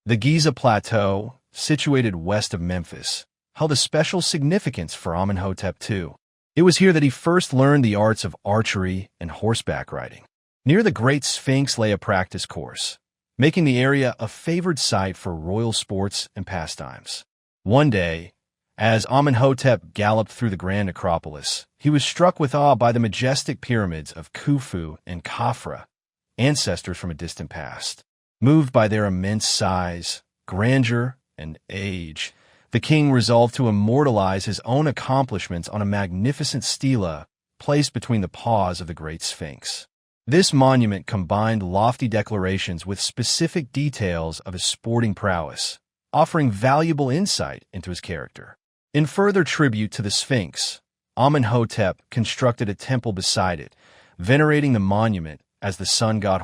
The Giza Plateau, situated west of Memphis, held a special significance for Amenhotep II. It was here that he first learned the arts of archery and horseback riding. Near the Great Sphinx lay a practice course, making the area a favored site for royal sports and pastimes. One day, as Amenhotep galloped through the grand necropolis, he was struck with awe by the majestic pyramids of Khufu and Khafra, ancestors from a distant past. Moved by their immense size, grandeur, and age, the king resolved to immortalize his own accomplishments on a magnificent stela placed between the paws of the Great Sphinx. This monument combined lofty declarations with specific details of his sporting prowess, offering valuable insight into his character. In further tribute to the Sphinx, Amenhotep constructed a temple beside it, venerating the monument as the sun god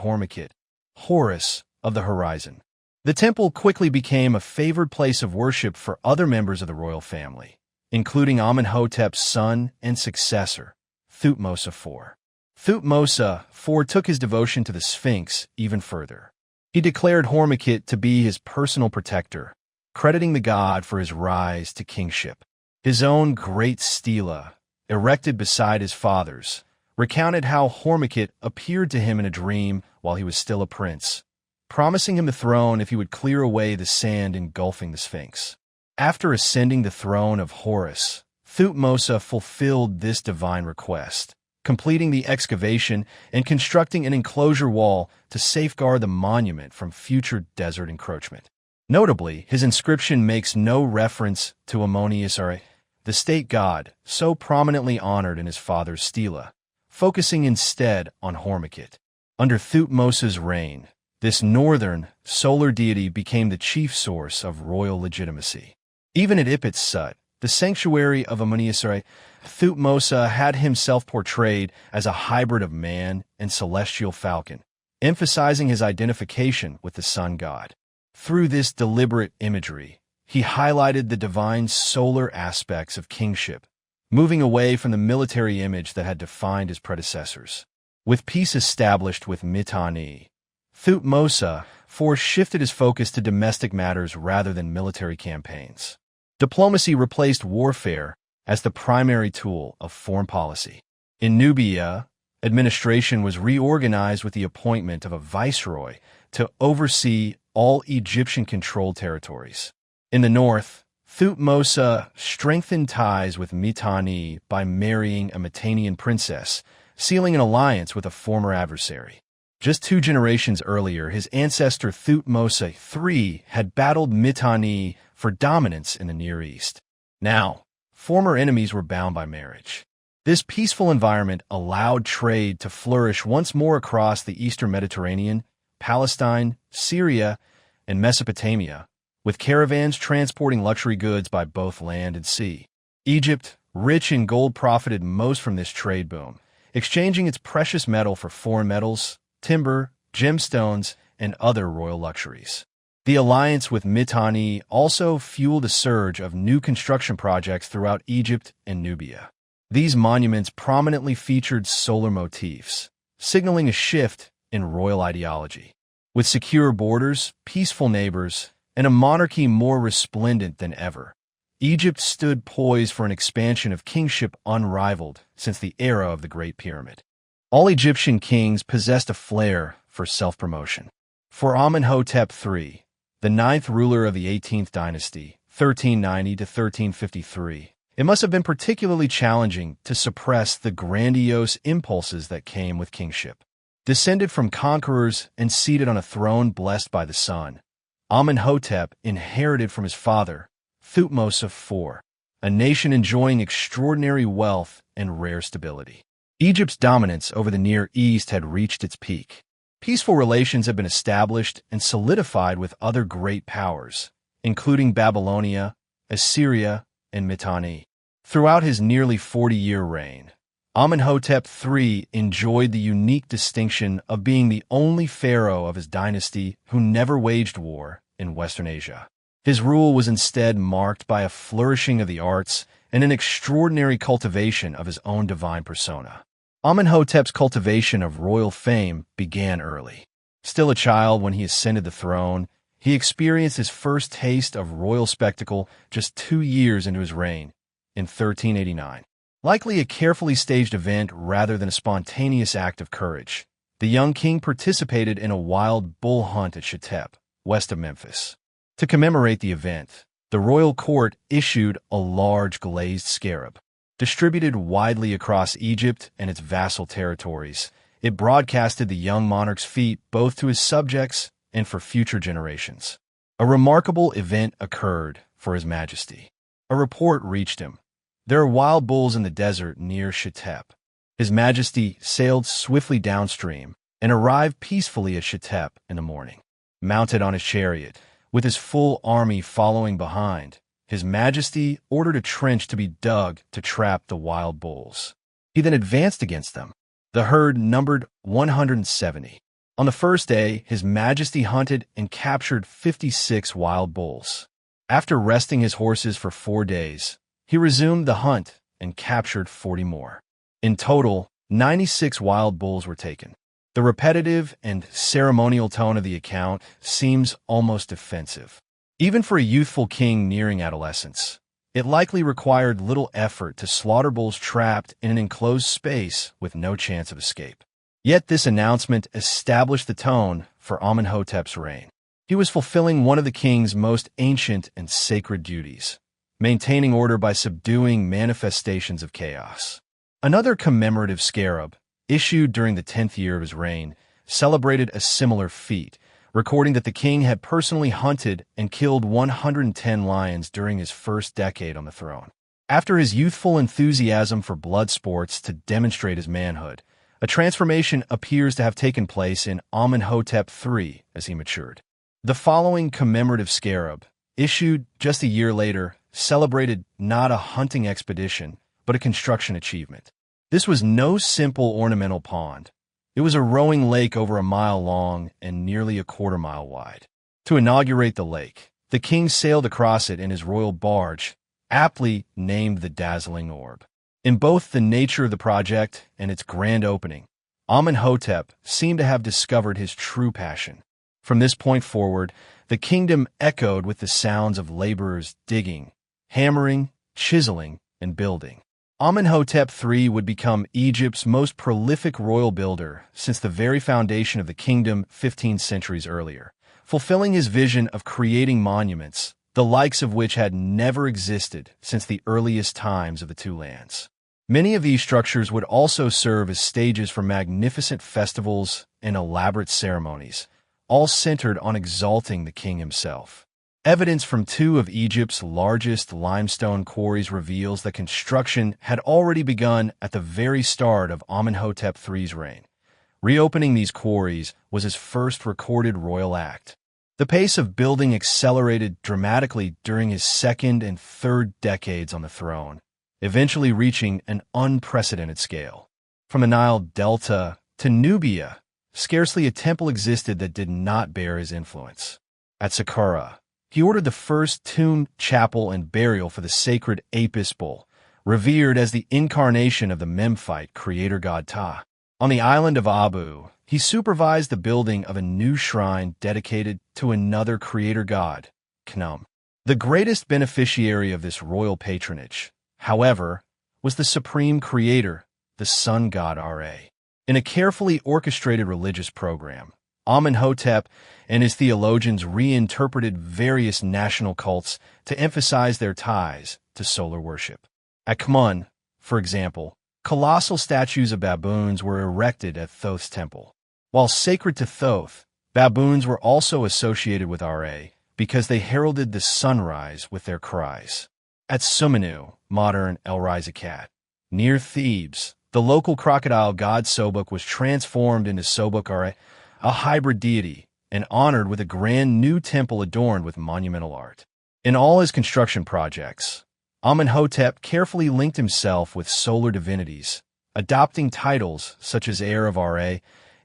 Horus of the horizon. The temple quickly became a favored place of worship for other members of the royal family, including Amenhotep's son and successor, Thutmose IV. Thutmose IV took his devotion to the Sphinx even further. He declared Hormizd to be his personal protector, crediting the god for his rise to kingship. His own great stela, erected beside his father's, recounted how Hormizd appeared to him in a dream while he was still a prince, promising him the throne if he would clear away the sand engulfing the Sphinx. After ascending the throne of Horus, Thutmose fulfilled this divine request, completing the excavation and constructing an enclosure wall to safeguard the monument from future desert encroachment. Notably, his inscription makes no reference to Amenhotep, the state god so prominently honored in his father's stela, focusing instead on Hormizd. Under Thutmose's reign, this northern, solar deity became the chief source of royal legitimacy. Even at Ipit Sut, the sanctuary of Amenhotep, Thutmose had himself portrayed as a hybrid of man and celestial falcon, emphasizing his identification with the sun god. Through this deliberate imagery, he highlighted the divine solar aspects of kingship, moving away from the military image that had defined his predecessors. With peace established with Mittani, Thutmose IV shifted his focus to domestic matters rather than military campaigns. Diplomacy replaced warfare as the primary tool of foreign policy. In Nubia, administration was reorganized with the appointment of a viceroy to oversee all Egyptian-controlled territories. In the north, Thutmose strengthened ties with Mittani by marrying a Mittanian princess, sealing an alliance with a former adversary. Just 2 generations earlier, his ancestor Thutmose III had battled Mittani for dominance in the Near East. Now, former enemies were bound by marriage. This peaceful environment allowed trade to flourish once more across the eastern Mediterranean, Palestine, Syria, and Mesopotamia, with caravans transporting luxury goods by both land and sea. Egypt, rich in gold, profited most from this trade boom, exchanging its precious metal for foreign metals, timber, gemstones, and other royal luxuries. The alliance with Mittani also fueled a surge of new construction projects throughout Egypt and Nubia. These monuments prominently featured solar motifs, signaling a shift in royal ideology. With secure borders, peaceful neighbors, and a monarchy more resplendent than ever, Egypt stood poised for an expansion of kingship unrivaled since the era of the Great Pyramid. All Egyptian kings possessed a flair for self-promotion. For Amenhotep III, the 9th ruler of the 18th dynasty, 1390 to 1353, it must have been particularly challenging to suppress the grandiose impulses that came with kingship. Descended from conquerors and seated on a throne blessed by the sun, Amenhotep inherited from his father, Thutmose IV, a nation enjoying extraordinary wealth and rare stability. Egypt's dominance over the Near East had reached its peak. Peaceful relations had been established and solidified with other great powers, including Babylonia, Assyria, and Mittani. Throughout his nearly 40-year reign, Amenhotep III enjoyed the unique distinction of being the only pharaoh of his dynasty who never waged war in Western Asia. His rule was instead marked by a flourishing of the arts and an extraordinary cultivation of his own divine persona. Amenhotep's cultivation of royal fame began early. Still a child when he ascended the throne, He experienced his first taste of royal spectacle just 2 years into his reign, in 1389. Likely a carefully staged event rather than a spontaneous act of courage, the young king participated in a wild bull hunt at Shetep, west of Memphis. To commemorate the event, the royal court issued a large glazed scarab. Distributed widely across Egypt and its vassal territories, it broadcasted the young monarch's feat both to his subjects and for future generations. A remarkable event occurred for His Majesty. A report reached him. There are wild bulls in the desert near Shetep. His Majesty sailed swiftly downstream and arrived peacefully at Shetep in the morning. Mounted on his chariot, with his full army following behind, His Majesty ordered a trench to be dug to trap the wild bulls. He then advanced against them. The herd numbered 170. On the first day, His Majesty hunted and captured 56 wild bulls. After resting his horses for 4 days, he resumed the hunt and captured 40 more. In total, 96 wild bulls were taken. The repetitive and ceremonial tone of the account seems almost offensive. Even for a youthful king nearing adolescence, it likely required little effort to slaughter bulls trapped in an enclosed space with no chance of escape. Yet this announcement established the tone for Amenhotep's reign. He was fulfilling one of the king's most ancient and sacred duties, maintaining order by subduing manifestations of chaos. Another commemorative scarab, issued during the 10th year of his reign, celebrated a similar feat, recording that the king had personally hunted and killed 110 lions during his first decade on the throne. After his youthful enthusiasm for blood sports to demonstrate his manhood, a transformation appears to have taken place in Amenhotep III as he matured. The following commemorative scarab, issued just a year later, celebrated not a hunting expedition, but a construction achievement. This was no simple ornamental pond. It was a rowing lake over a mile long and nearly a quarter mile wide. To inaugurate the lake, the king sailed across it in his royal barge, aptly named the Dazzling Orb. In both the nature of the project and its grand opening, Amenhotep seemed to have discovered his true passion. From this point forward, the kingdom echoed with the sounds of laborers digging, hammering, chiseling, and building. Amenhotep III would become Egypt's most prolific royal builder since the very foundation of the kingdom 15 centuries earlier, fulfilling his vision of creating monuments, the likes of which had never existed since the earliest times of the two lands. Many of these structures would also serve as stages for magnificent festivals and elaborate ceremonies, all centered on exalting the king himself. Evidence from 2 of Egypt's largest limestone quarries reveals that construction had already begun at the very start of Amenhotep III's reign. Reopening these quarries was his first recorded royal act. The pace of building accelerated dramatically during his second and third decades on the throne, eventually reaching an unprecedented scale. From the Nile Delta to Nubia, scarcely a temple existed that did not bear his influence. At Saqqara, he ordered the first tomb, chapel, and burial for the sacred Apis bull, revered as the incarnation of the Memphite creator god Ptah. On the island of Abu, he supervised the building of a new shrine dedicated to another creator god, Khnum. The greatest beneficiary of this royal patronage, however, was the supreme creator, the sun god Ra. In a carefully orchestrated religious program, Amenhotep and his theologians reinterpreted various national cults to emphasize their ties to solar worship. At Kmun, for example, colossal statues of baboons were erected at Thoth's temple. While sacred to Thoth, baboons were also associated with Ra because they heralded the sunrise with their cries. At Sumenu, modern El Rizakat, near Thebes, the local crocodile god Sobuk was transformed into Sobuk Ra, a hybrid deity, and honored with a grand new temple adorned with monumental art. In all his construction projects, Amenhotep carefully linked himself with solar divinities, adopting titles such as heir of Ra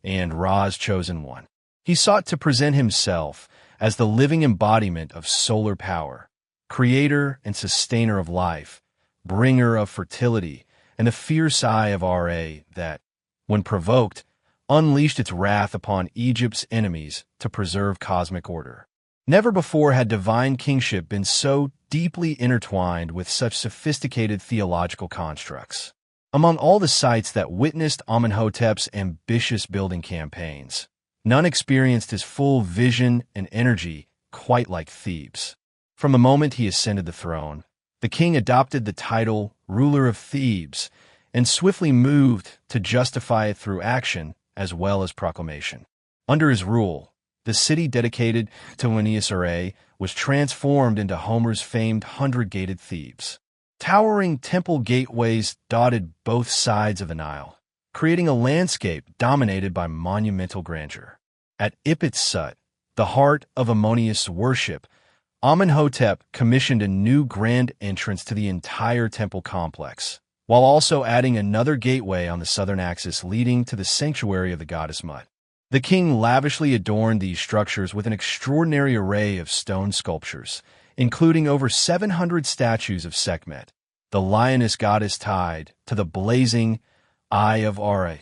and Ra's chosen one. He sought to present himself as the living embodiment of solar power, creator and sustainer of life, bringer of fertility, and the fierce eye of Ra that, when provoked, unleashed its wrath upon Egypt's enemies to preserve cosmic order. Never before had divine kingship been so deeply intertwined with such sophisticated theological constructs. Among all the sites that witnessed Amenhotep's ambitious building campaigns, none experienced his full vision and energy quite like Thebes. From the moment he ascended the throne, the king adopted the title ruler of Thebes and swiftly moved to justify it through action as well as proclamation. Under his rule, the city dedicated to Ushered was transformed into Homer's famed 100-gated Thebes. Towering temple gateways dotted both sides of the Nile, creating a landscape dominated by monumental grandeur. At Ipit-Sut, the heart of Ammonius worship, Amenhotep commissioned a new grand entrance to the entire temple complex, while also adding another gateway on the southern axis leading to the sanctuary of the goddess Mut. The king lavishly adorned these structures with an extraordinary array of stone sculptures, including over 700 statues of Sekhmet, the lioness goddess tied to the blazing Eye of Ara,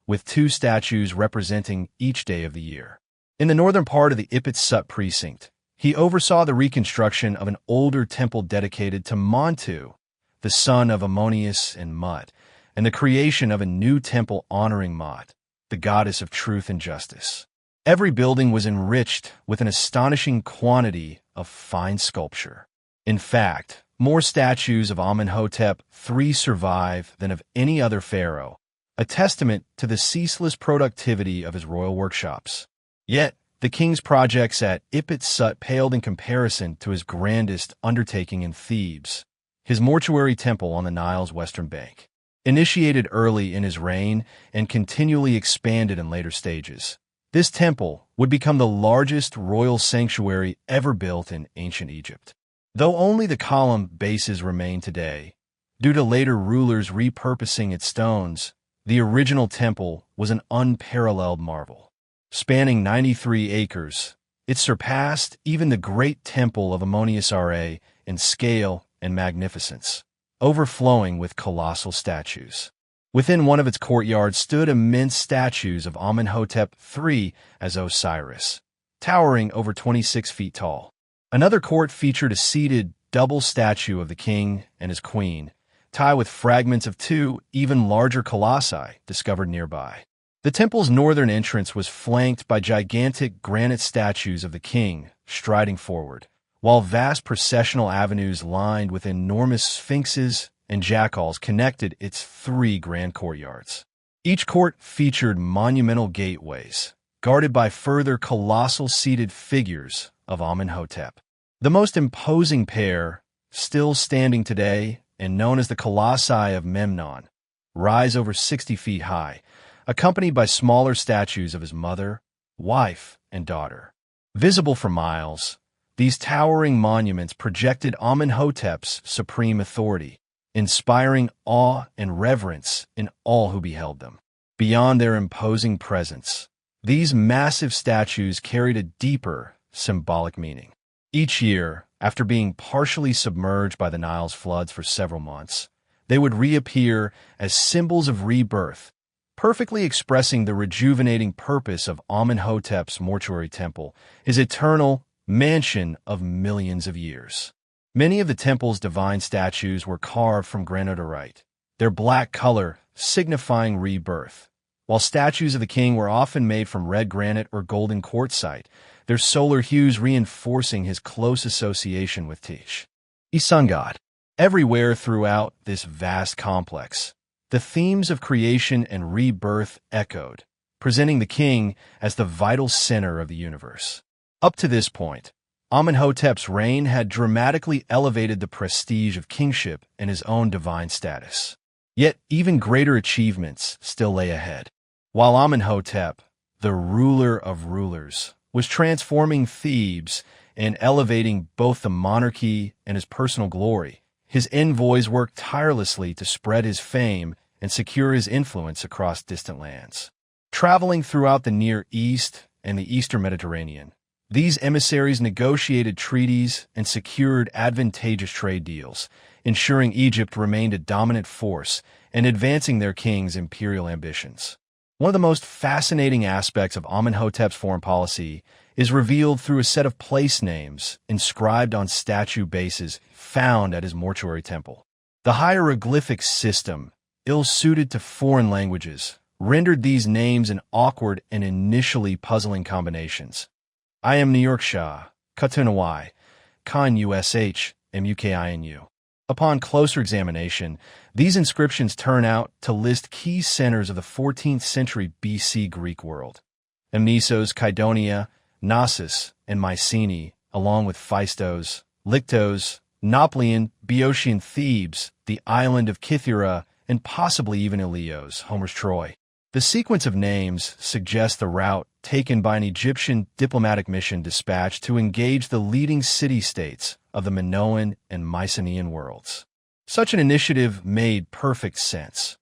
with 2 statues representing each day of the year. In the northern part of the Ipit-Sut precinct, he oversaw the reconstruction of an older temple dedicated to Montu, the son of Ammonius and Mut, and the creation of a new temple honoring Mut, the goddess of truth and justice. Every building was enriched with an astonishing quantity of fine sculpture. In fact, more statues of Amenhotep III survive than of any other pharaoh, a testament to the ceaseless productivity of his royal workshops. Yet, the king's projects at Ipit-Sut paled in comparison to his grandest undertaking in Thebes, his mortuary temple on the Nile's western bank. Initiated early in his reign and continually expanded in later stages, this temple would become the largest royal sanctuary ever built in ancient Egypt. Though only the column bases remain today, due to later rulers repurposing its stones, the original temple was an unparalleled marvel. Spanning 93 acres, it surpassed even the great temple of Ammonius Ra in scale and magnificence, overflowing with colossal statues. Within one of its courtyards stood immense statues of Amenhotep III as Osiris, towering over 26 feet tall. Another court featured a seated double statue of the king and his queen, tied with fragments of 2 even larger colossi discovered nearby. The temple's northern entrance was flanked by gigantic granite statues of the king striding forward, while vast processional avenues lined with enormous sphinxes and jackals connected its 3 grand courtyards. Each court featured monumental gateways, guarded by further colossal seated figures of Amenhotep. The most imposing pair, still standing today and known as the Colossi of Memnon, rise over 60 feet high, accompanied by smaller statues of his mother, wife, and daughter. Visible for miles, these towering monuments projected Amenhotep's supreme authority, inspiring awe and reverence in all who beheld them. Beyond their imposing presence, these massive statues carried a deeper, symbolic meaning. Each year, after being partially submerged by the Nile's floods for several months, they would reappear as symbols of rebirth, perfectly expressing the rejuvenating purpose of Amenhotep's mortuary temple, his eternal mansion of millions of years. Many of the temple's divine statues were carved from granodiorite, their black color signifying rebirth, while statues of the king were often made from red granite or golden quartzite, their solar hues reinforcing his close association with Tish, the sun god. Everywhere throughout this vast complex, the themes of creation and rebirth echoed, presenting the king as the vital center of the universe. Up to this point, Amenhotep's reign had dramatically elevated the prestige of kingship and his own divine status. Yet even greater achievements still lay ahead. While Amenhotep, the ruler of rulers, was transforming Thebes and elevating both the monarchy and his personal glory, his envoys worked tirelessly to spread his fame and secure his influence across distant lands. Traveling throughout the Near East and the Eastern Mediterranean, these emissaries negotiated treaties and secured advantageous trade deals, ensuring Egypt remained a dominant force and advancing their king's imperial ambitions. One of the most fascinating aspects of Amenhotep's foreign policy is revealed through a set of place names inscribed on statue bases found at his mortuary temple. The hieroglyphic system, ill-suited to foreign languages, rendered these names an awkward and initially puzzling combinations. I am New York Shah, Katunawai, Khan USH, MUKINU. Upon closer examination, these inscriptions turn out to list key centers of the 14th century BC Greek world. Amnisos, Kydonia, Knossos, and Mycenae, along with Phaistos, Lyctos, Nauplian, Boeotian Thebes, the island of Kythera, and possibly even Ilios, Homer's Troy. The sequence of names suggests the route taken by an Egyptian diplomatic mission dispatched to engage the leading city-states of the Minoan and Mycenaean worlds. Such an initiative made perfect sense.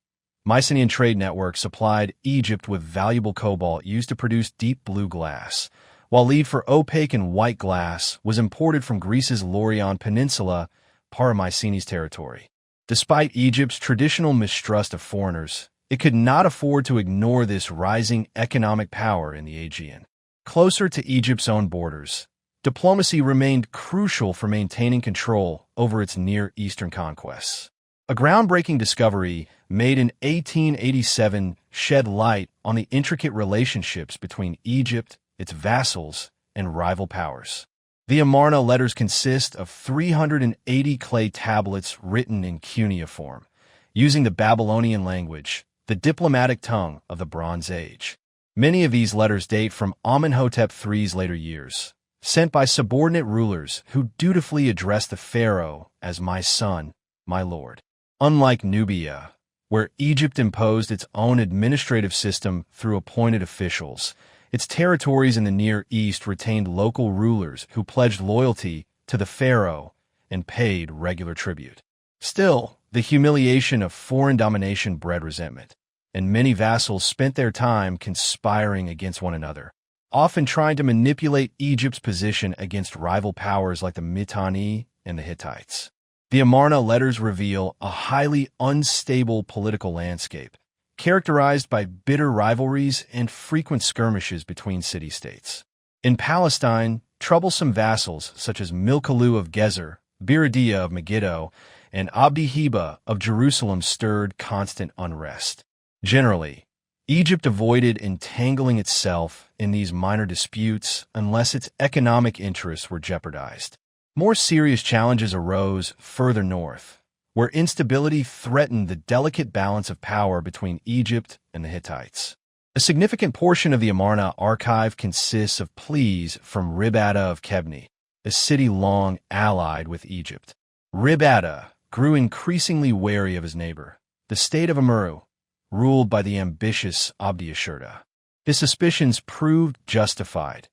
Mycenaean trade networks supplied Egypt with valuable cobalt used to produce deep blue glass, while lead for opaque and white glass was imported from Greece's Laurion Peninsula, part of Mycenae's territory. Despite Egypt's traditional mistrust of foreigners, it could not afford to ignore this rising economic power in the Aegean. Closer to Egypt's own borders, diplomacy remained crucial for maintaining control over its Near Eastern conquests. A groundbreaking discovery made in 1887 shed light on the intricate relationships between Egypt, its vassals, and rival powers. The Amarna letters consist of 380 clay tablets written in cuneiform, using the Babylonian language, the diplomatic tongue of the Bronze Age. Many of these letters date from Amenhotep III's later years, sent by subordinate rulers who dutifully addressed the pharaoh as "my son, my lord." Unlike Nubia, where Egypt imposed its own administrative system through appointed officials, its territories in the Near East retained local rulers who pledged loyalty to the pharaoh and paid regular tribute. Still, the humiliation of foreign domination bred resentment, and many vassals spent their time conspiring against one another, often trying to manipulate Egypt's position against rival powers like the Mittani and the Hittites. The Amarna letters reveal a highly unstable political landscape, characterized by bitter rivalries and frequent skirmishes between city-states. In Palestine, troublesome vassals such as Milkalu of Gezer, Biridia of Megiddo, and Abdi-Heba of Jerusalem stirred constant unrest. Generally, Egypt avoided entangling itself in these minor disputes unless its economic interests were jeopardized. More serious challenges arose further north, where instability threatened the delicate balance of power between Egypt and the Hittites. A significant portion of the Amarna archive consists of pleas from Ribada of Kebni, a city long allied with Egypt. Ribada grew increasingly wary of his neighbor, the state of Amurru, ruled by the ambitious Abdi-Ashurda. His suspicions proved justified.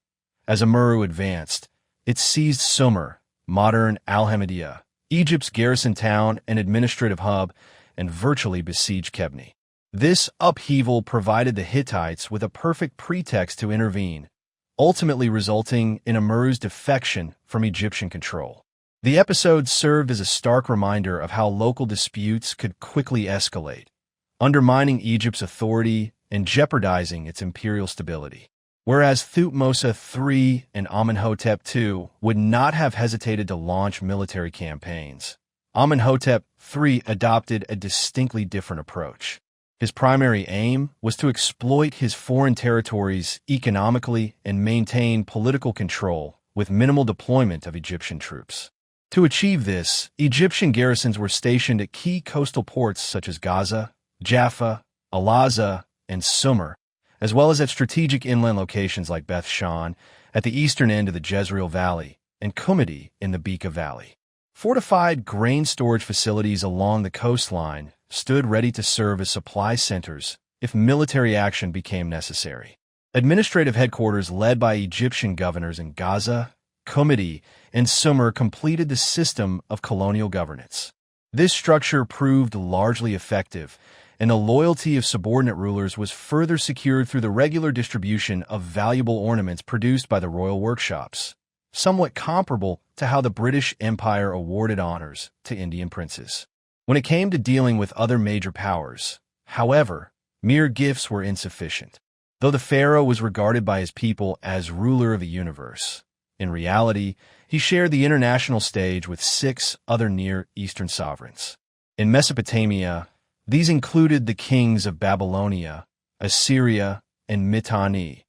As Amurru advanced, it seized Sumer, modern Al-Hamidiyya, Egypt's garrison town and administrative hub, and virtually besieged Kebni. This upheaval provided the Hittites with a perfect pretext to intervene, ultimately resulting in Amurru's defection from Egyptian control. The episode served as a stark reminder of how local disputes could quickly escalate, undermining Egypt's authority and jeopardizing its imperial stability. Whereas Thutmose III and Amenhotep II would not have hesitated to launch military campaigns, Amenhotep III adopted a distinctly different approach. His primary aim was to exploit his foreign territories economically and maintain political control with minimal deployment of Egyptian troops. To achieve this, Egyptian garrisons were stationed at key coastal ports such as Gaza, Jaffa, Al-Azza, and Sumer, as well as at strategic inland locations like Beth Shan at the eastern end of the Jezreel Valley and Qumidi in the Bekaa Valley. Fortified grain storage facilities along the coastline stood ready to serve as supply centers if military action became necessary. Administrative headquarters led by Egyptian governors in Gaza, Qumidi, and Sumer completed the system of colonial governance. This structure proved largely effective, and the loyalty of subordinate rulers was further secured through the regular distribution of valuable ornaments produced by the royal workshops, somewhat comparable to how the British Empire awarded honors to Indian princes. When it came to dealing with other major powers, however, mere gifts were insufficient. Though the pharaoh was regarded by his people as ruler of the universe, in reality, he shared the international stage with 6 other Near Eastern sovereigns. In Mesopotamia, these included the kings of Babylonia, Assyria, and Mittani.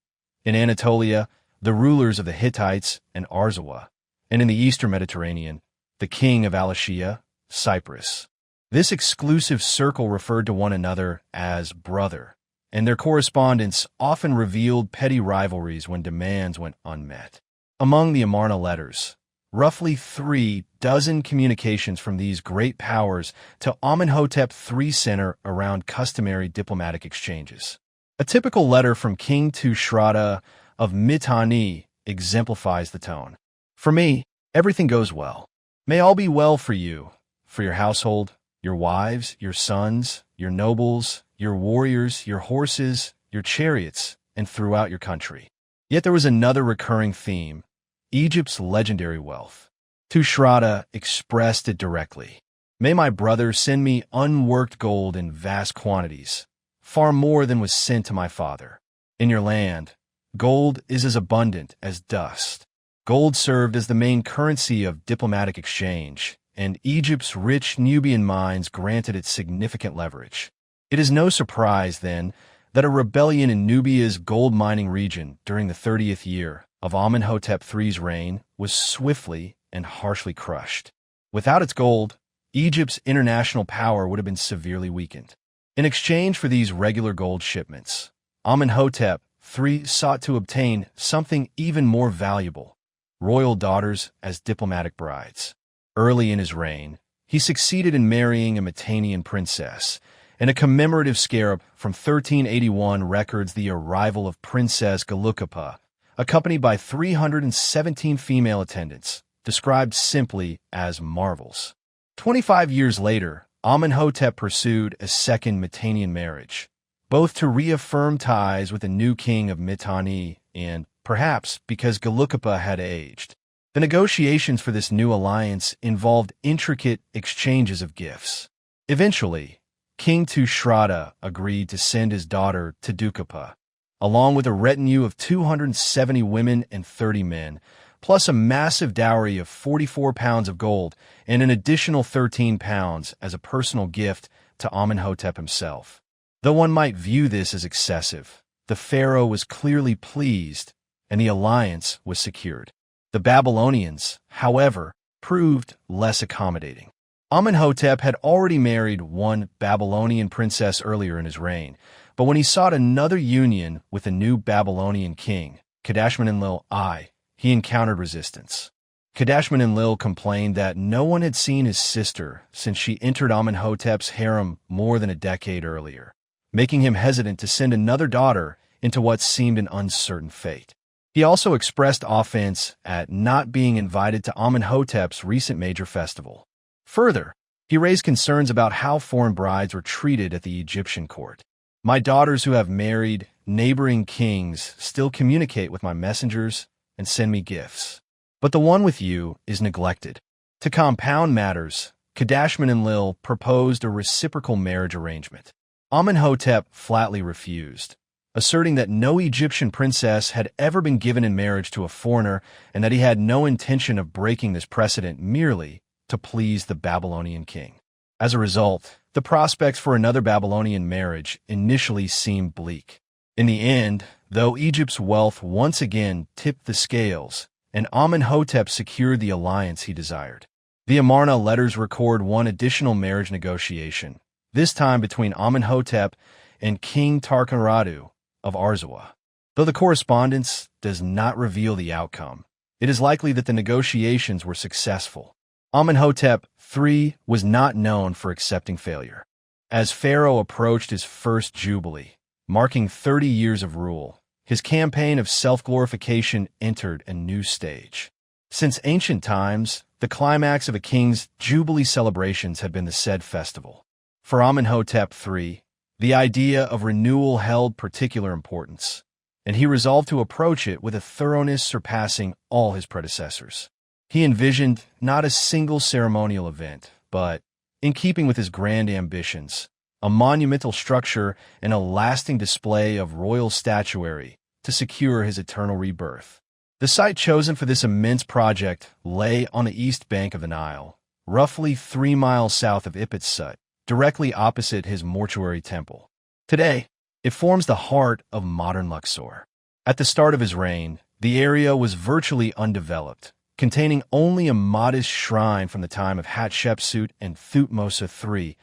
In Anatolia, the rulers of the Hittites and Arzawa, and in the Eastern Mediterranean, the king of Alatia, Cyprus. This exclusive circle referred to one another as brother, and their correspondence often revealed petty rivalries when demands went unmet. Among the Amarna letters, roughly 3 dozen communications from these great powers to Amenhotep III center around customary diplomatic exchanges. A typical letter from King Tushratta of Mittani exemplifies the tone. For me, everything goes well. May all be well for you, for your household, your wives, your sons, your nobles, your warriors, your horses, your chariots, and throughout your country. Yet there was another recurring theme: Egypt's legendary wealth. Tushratta expressed it directly. May my brother send me unworked gold in vast quantities, far more than was sent to my father. In your land, gold is as abundant as dust. Gold served as the main currency of diplomatic exchange, and Egypt's rich Nubian mines granted it significant leverage. It is no surprise, then, that a rebellion in Nubia's gold-mining region during the 30th year of Amenhotep III's reign was swiftly and harshly crushed. Without its gold, Egypt's international power would have been severely weakened. In exchange for these regular gold shipments, Amenhotep III sought to obtain something even more valuable: royal daughters as diplomatic brides. Early in his reign, he succeeded in marrying a Mittanian princess, and a commemorative scarab from 1381 records the arrival of Princess Gulukapa, accompanied by 317 female attendants, described simply as marvels. 25 years later, Amenhotep pursued a second Mittanian marriage, both to reaffirm ties with the new king of Mittani and, perhaps, because Gulukapa had aged. The negotiations for this new alliance involved intricate exchanges of gifts. Eventually, King Tushratta agreed to send his daughter Tadukapa, along with a retinue of 270 women and 30 men, plus a massive dowry of 44 pounds of gold and an additional 13 pounds as a personal gift to Amenhotep himself. Though one might view this as excessive, the pharaoh was clearly pleased, and the alliance was secured. The Babylonians, however, proved less accommodating. Amenhotep had already married one Babylonian princess earlier in his reign, but when he sought another union with a new Babylonian king, Kadashman-Enlil I, he encountered resistance. Kadashman-Enlil complained that no one had seen his sister since she entered Amenhotep's harem more than a decade earlier, making him hesitant to send another daughter into what seemed an uncertain fate. He also expressed offense at not being invited to Amenhotep's recent major festival. Further, he raised concerns about how foreign brides were treated at the Egyptian court. My daughters who have married neighboring kings still communicate with my messengers and send me gifts, but the one with you is neglected. To compound matters, Kadashman-Enlil proposed a reciprocal marriage arrangement. Amenhotep flatly refused, asserting that no Egyptian princess had ever been given in marriage to a foreigner and that he had no intention of breaking this precedent merely to please the Babylonian king. As a result, the prospects for another Babylonian marriage initially seemed bleak. In the end, though Egypt's wealth once again tipped the scales, and Amenhotep secured the alliance he desired. The Amarna letters record one additional marriage negotiation, this time between Amenhotep and King Tarkaradu of Arzawa. Though the correspondence does not reveal the outcome, it is likely that the negotiations were successful. Amenhotep III was not known for accepting failure. As Pharaoh approached his first jubilee, marking 30 years of rule, his campaign of self-glorification entered a new stage. Since ancient times, the climax of a king's jubilee celebrations had been the said festival. For Amenhotep III, the idea of renewal held particular importance, and he resolved to approach it with a thoroughness surpassing all his predecessors. He envisioned not a single ceremonial event, but, in keeping with his grand ambitions, a monumental structure and a lasting display of royal statuary to secure his eternal rebirth. The site chosen for this immense project lay on the east bank of the Nile, roughly 3 miles south of Amenhotep, directly opposite his mortuary temple. Today, it forms the heart of modern Luxor. At the start of his reign, the area was virtually undeveloped, containing only a modest shrine from the time of Hatshepsut and Thutmose III,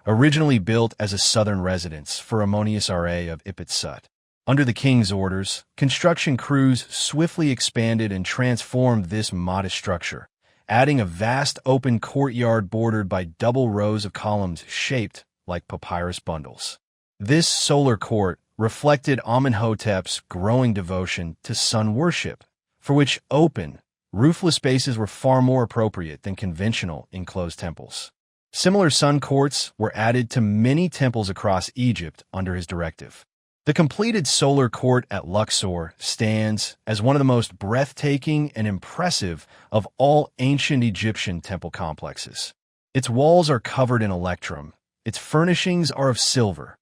originally built as a southern residence for Amenhotep III of Amenhotep. Under the king's orders, construction crews swiftly expanded and transformed this modest structure, adding a vast open courtyard bordered by double rows of columns shaped like papyrus bundles. This solar court reflected Amenhotep's growing devotion to sun worship, for which open, roofless spaces were far more appropriate than conventional enclosed temples. Similar sun courts were added to many temples across Egypt under his directive. The completed solar court at Luxor stands as one of the most breathtaking and impressive of all ancient Egyptian temple complexes. Its walls are covered in electrum, its furnishings are of silver,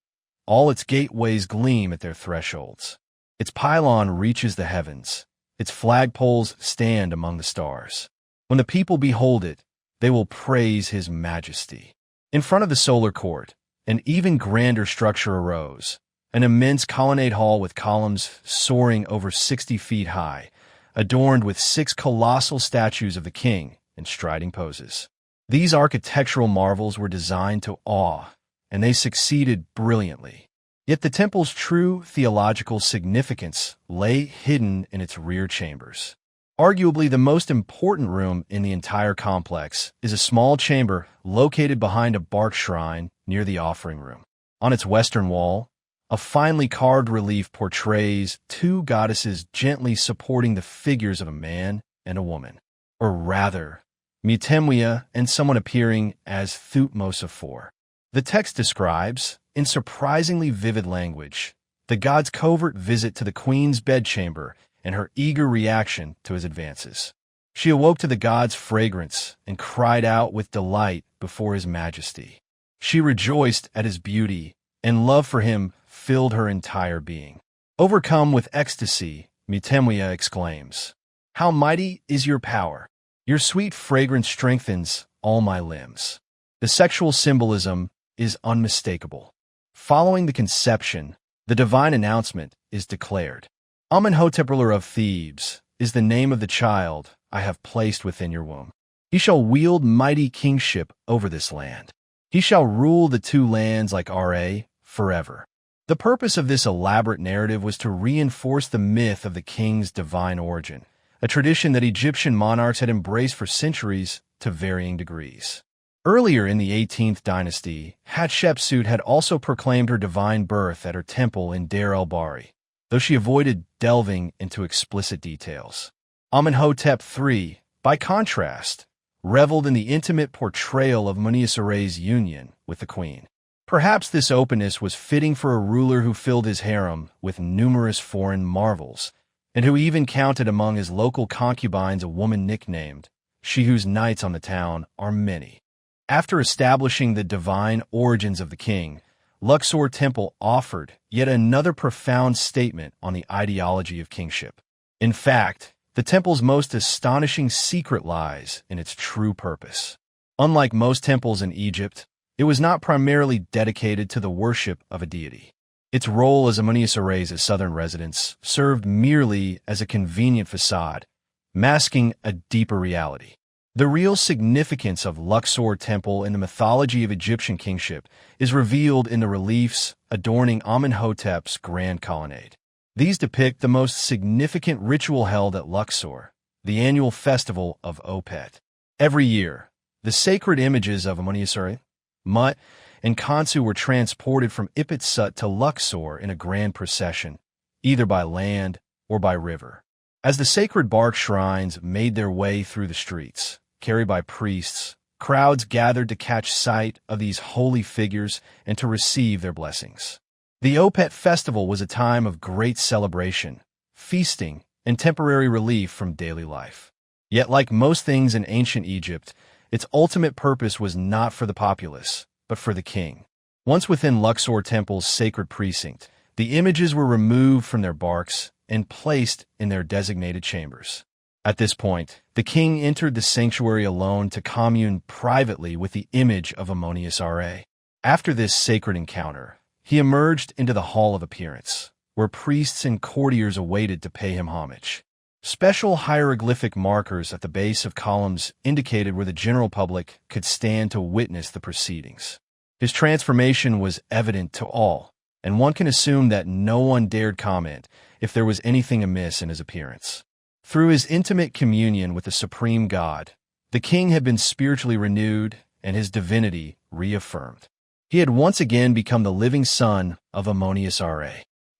all its gateways gleam at their thresholds. Its pylon reaches the heavens, its flagpoles stand among the stars. When the people behold it, they will praise his majesty. In front of the solar court, an even grander structure arose, an immense colonnade hall with columns soaring over 60 feet high, adorned with 6 colossal statues of the king in striding poses. These architectural marvels were designed to awe, and they succeeded brilliantly. Yet the temple's true theological significance lay hidden in its rear chambers. Arguably the most important room in the entire complex is a small chamber located behind a bark shrine near the offering room. On its western wall, a finely carved relief portrays 2 goddesses gently supporting the figures of a man and a woman, or rather, Mittani and someone appearing as Thutmose IV. The text describes, in surprisingly vivid language, the god's covert visit to the queen's bedchamber and her eager reaction to his advances. She awoke to the god's fragrance and cried out with delight before his majesty. She rejoiced at his beauty, and love for him filled her entire being. Overcome with ecstasy, Mittani exclaims, "How mighty is your power! Your sweet fragrance strengthens all my limbs." The sexual symbolism is unmistakable. Following the conception, the divine announcement is declared. Amenhotep ruler of Thebes is the name of the child I have placed within your womb. He shall wield mighty kingship over this land. He shall rule the 2 lands like Ra forever. The purpose of this elaborate narrative was to reinforce the myth of the king's divine origin, a tradition that Egyptian monarchs had embraced for centuries to varying degrees. Earlier in the 18th dynasty, Hatshepsut had also proclaimed her divine birth at her temple in Deir el-Bahari, though she avoided delving into explicit details. Amenhotep III, by contrast, reveled in the intimate portrayal of Amenhotep III's union with the queen. Perhaps this openness was fitting for a ruler who filled his harem with numerous foreign marvels, and who even counted among his local concubines a woman nicknamed, "She whose nights on the town are many." After establishing the divine origins of the king, Luxor Temple offered yet another profound statement on the ideology of kingship. In fact, the temple's most astonishing secret lies in its true purpose. Unlike most temples in Egypt, it was not primarily dedicated to the worship of a deity. Its role as Amenhotep III's southern residence served merely as a convenient facade, masking a deeper reality. The real significance of Luxor Temple in the mythology of Egyptian kingship is revealed in the reliefs adorning Amenhotep's grand colonnade. These depict the most significant ritual held at Luxor, the annual festival of Opet. Every year, the sacred images of Amenhotep, Mut, and Khonsu were transported from Amenhotep to Luxor in a grand procession, either by land or by river. As the sacred bark shrines made their way through the streets, carried by priests, crowds gathered to catch sight of these holy figures and to receive their blessings. The Opet festival was a time of great celebration, feasting, and temporary relief from daily life. Yet, like most things in ancient Egypt, its ultimate purpose was not for the populace, but for the king. Once within Luxor Temple's sacred precinct, the images were removed from their barks and placed in their designated chambers. At this point, the king entered the sanctuary alone to commune privately with the image of Ammonius Ra. After this sacred encounter, he emerged into the Hall of Appearance, where priests and courtiers awaited to pay him homage. Special hieroglyphic markers at the base of columns indicated where the general public could stand to witness the proceedings. His transformation was evident to all, and one can assume that no one dared comment if there was anything amiss in his appearance. Through his intimate communion with the supreme God, the king had been spiritually renewed and his divinity reaffirmed. He had once again become the living son of Ammonius Ra.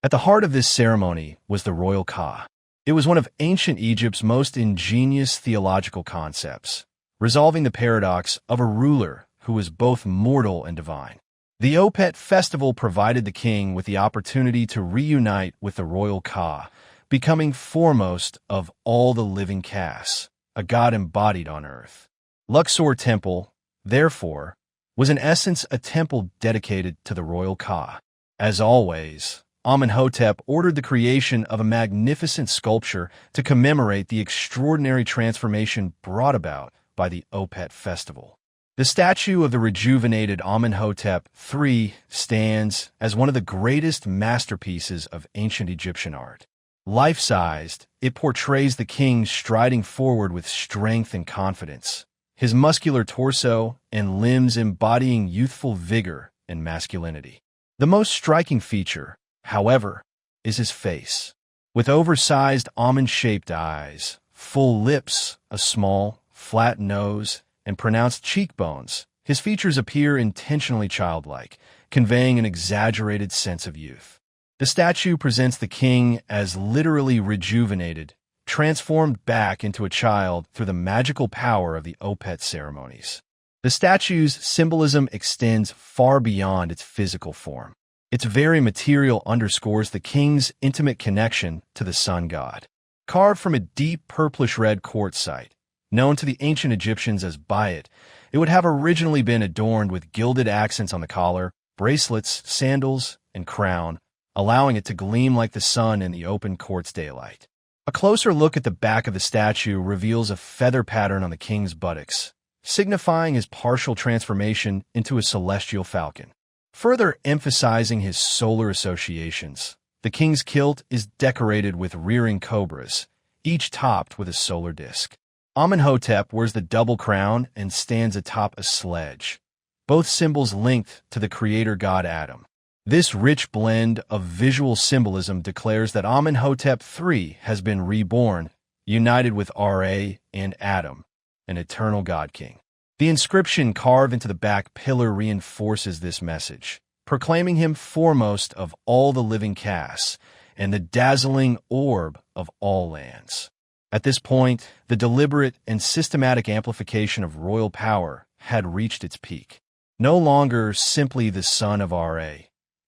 At the heart of this ceremony was the royal Ka. It was one of ancient Egypt's most ingenious theological concepts, resolving the paradox of a ruler who was both mortal and divine. The Opet festival provided the king with the opportunity to reunite with the royal Ka, becoming foremost of all the living castes, a god embodied on earth. Luxor Temple, therefore, was in essence a temple dedicated to the royal Ka. As always, Amenhotep ordered the creation of a magnificent sculpture to commemorate the extraordinary transformation brought about by the Opet festival. The statue of the rejuvenated Amenhotep III stands as one of the greatest masterpieces of ancient Egyptian art. Life-sized, it portrays the king striding forward with strength and confidence, his muscular torso and limbs embodying youthful vigor and masculinity. The most striking feature, however, is his face. With oversized almond-shaped eyes, full lips, a small, flat nose, and pronounced cheekbones, his features appear intentionally childlike, conveying an exaggerated sense of youth. The statue presents the king as literally rejuvenated, transformed back into a child through the magical power of the Opet ceremonies. The statue's symbolism extends far beyond its physical form. Its very material underscores the king's intimate connection to the sun god. Carved from a deep purplish-red quartzite, known to the ancient Egyptians as bayat, it would have originally been adorned with gilded accents on the collar, bracelets, sandals, and crown, allowing it to gleam like the sun in the open quartz daylight. A closer look at the back of the statue reveals a feather pattern on the king's buttocks, signifying his partial transformation into a celestial falcon. Further emphasizing his solar associations, the king's kilt is decorated with rearing cobras, each topped with a solar disk. Amenhotep wears the double crown and stands atop a sledge, both symbols linked to the creator god Adam. This rich blend of visual symbolism declares that Amenhotep III has been reborn, united with Ra and Adam, an eternal god king. The inscription carved into the back pillar reinforces this message, proclaiming him foremost of all the living castes and the dazzling orb of all lands. At this point, the deliberate and systematic amplification of royal power had reached its peak. No longer simply the son of Ra,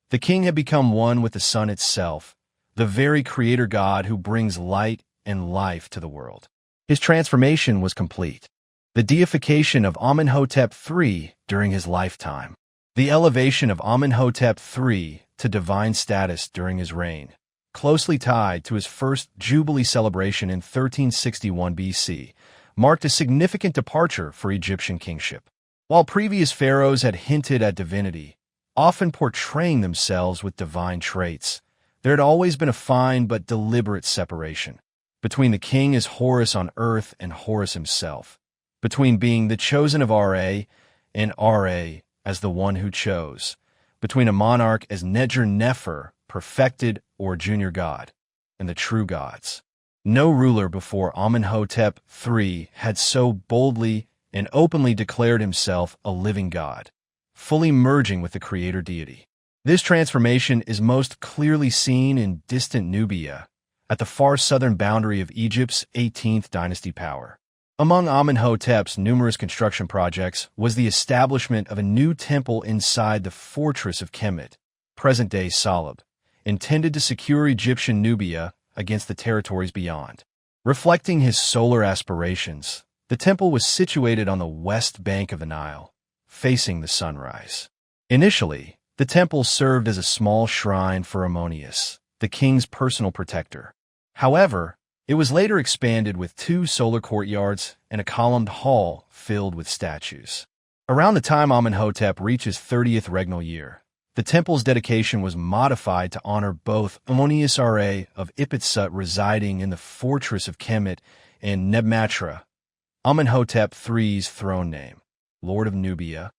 the king had become one with the sun itself, the very creator god who brings light and life to the world. His transformation was complete. The deification of Amenhotep III during his lifetime, the elevation of Amenhotep III to divine status during his reign, closely tied to his first Jubilee celebration in 1361 BC, marked a significant departure for Egyptian kingship. While previous pharaohs had hinted at divinity, often portraying themselves with divine traits, there had always been a fine but deliberate separation between the king as Horus on earth and Horus himself, between being the chosen of Ra and Ra as the one who chose, between a monarch as Nefer, perfected or junior god, and the true gods. No ruler before Amenhotep III had so boldly and openly declared himself a living god, fully merging with the creator deity. This transformation is most clearly seen in distant Nubia, at the far southern boundary of Egypt's 18th dynasty power. Among Amenhotep's numerous construction projects was the establishment of a new temple inside the fortress of Kemet, present-day Salab, intended to secure Egyptian Nubia against the territories beyond. Reflecting his solar aspirations, the temple was situated on the west bank of the Nile, facing the sunrise. Initially, The temple served as a small shrine for Ammonius, the king's personal protector. However, it was later expanded with 2 solar courtyards and a columned hall filled with statues. Around the time Amenhotep reached his 30th regnal year, the temple's dedication was modified to honor both Ammonius Ra of Ipitsut residing in the fortress of Kemet and Nebmatra, Amenhotep III's throne name, Lord of Nubia.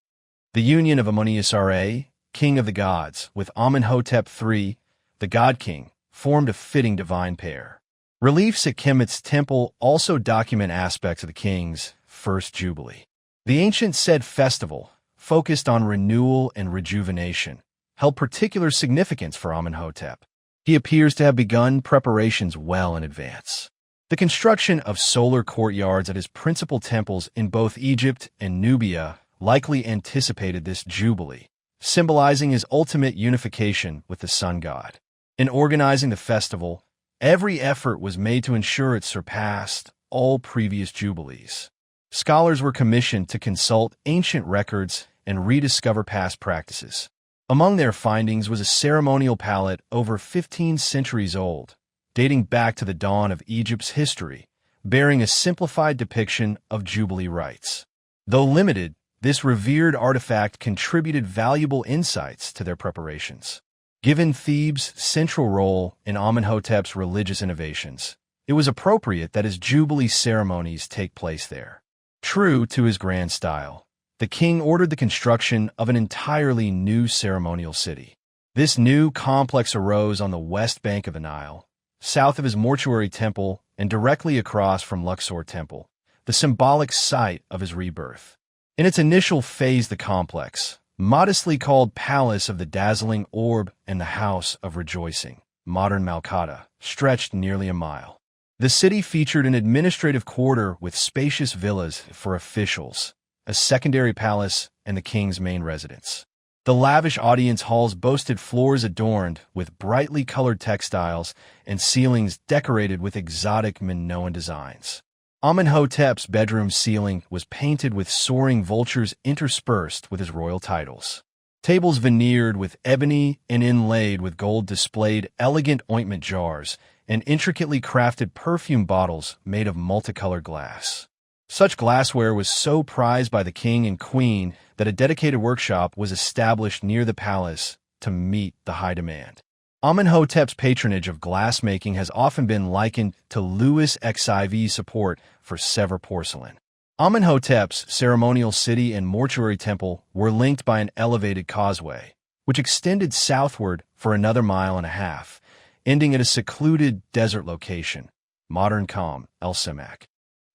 The union of Ammonius Ra, king of the gods, with Amenhotep III, the god king, formed a fitting divine pair. Reliefs at Kemet's temple also document aspects of the king's first jubilee. The ancient said festival, focused on renewal and rejuvenation, held particular significance for Amenhotep. He appears to have begun preparations well in advance. The construction of solar courtyards at his principal temples in both Egypt and Nubia likely anticipated this jubilee, symbolizing his ultimate unification with the sun god. In organizing the festival, every effort was made to ensure it surpassed all previous jubilees. Scholars were commissioned to consult ancient records and rediscover past practices. Among their findings was a ceremonial palette over 15 centuries old, dating back to the dawn of Egypt's history, bearing a simplified depiction of jubilee rites. Though limited, this revered artifact contributed valuable insights to their preparations. Given Thebes' central role in Amenhotep's religious innovations, it was appropriate that his jubilee ceremonies take place there. True to his grand style, the king ordered the construction of an entirely new ceremonial city. This new complex arose on the west bank of the Nile, south of his mortuary temple and directly across from Luxor Temple, the symbolic site of his rebirth. In its initial phase, the complex, modestly called Palace of the Dazzling Orb and the House of Rejoicing, modern Malkata, stretched nearly a mile. The city featured an administrative quarter with spacious villas for officials, a secondary palace, and the king's main residence. The lavish audience halls boasted floors adorned with brightly colored textiles and ceilings decorated with exotic Minoan designs. Amenhotep's bedroom ceiling was painted with soaring vultures interspersed with his royal titles. Tables veneered with ebony and inlaid with gold displayed elegant ointment jars and intricately crafted perfume bottles made of multicolored glass. Such glassware was so prized by the king and queen that a dedicated workshop was established near the palace to meet the high demand. Amenhotep's patronage of glassmaking has often been likened to Louis XIV's support for Sèvres porcelain. Amenhotep's ceremonial city and mortuary temple were linked by an elevated causeway, which extended southward for another mile and a half, ending at a secluded desert location, modern Qom el-Semak.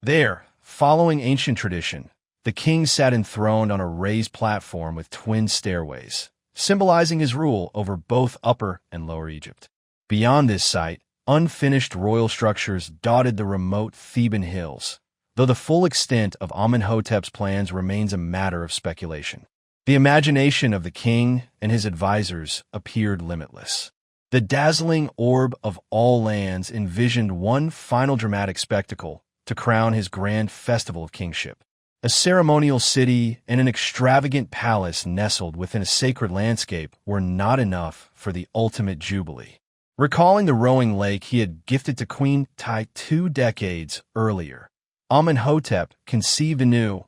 There, following ancient tradition, the king sat enthroned on a raised platform with twin stairways, symbolizing his rule over both Upper and Lower Egypt. Beyond this site, unfinished royal structures dotted the remote Theban hills, though the full extent of Amenhotep's plans remains a matter of speculation. The imagination of the king and his advisors appeared limitless. The dazzling orb of all lands envisioned one final dramatic spectacle to crown his grand festival of kingship. A ceremonial city and an extravagant palace nestled within a sacred landscape were not enough for the ultimate jubilee. Recalling the rowing lake he had gifted to Queen Tai 2 decades earlier, Amenhotep conceived a new,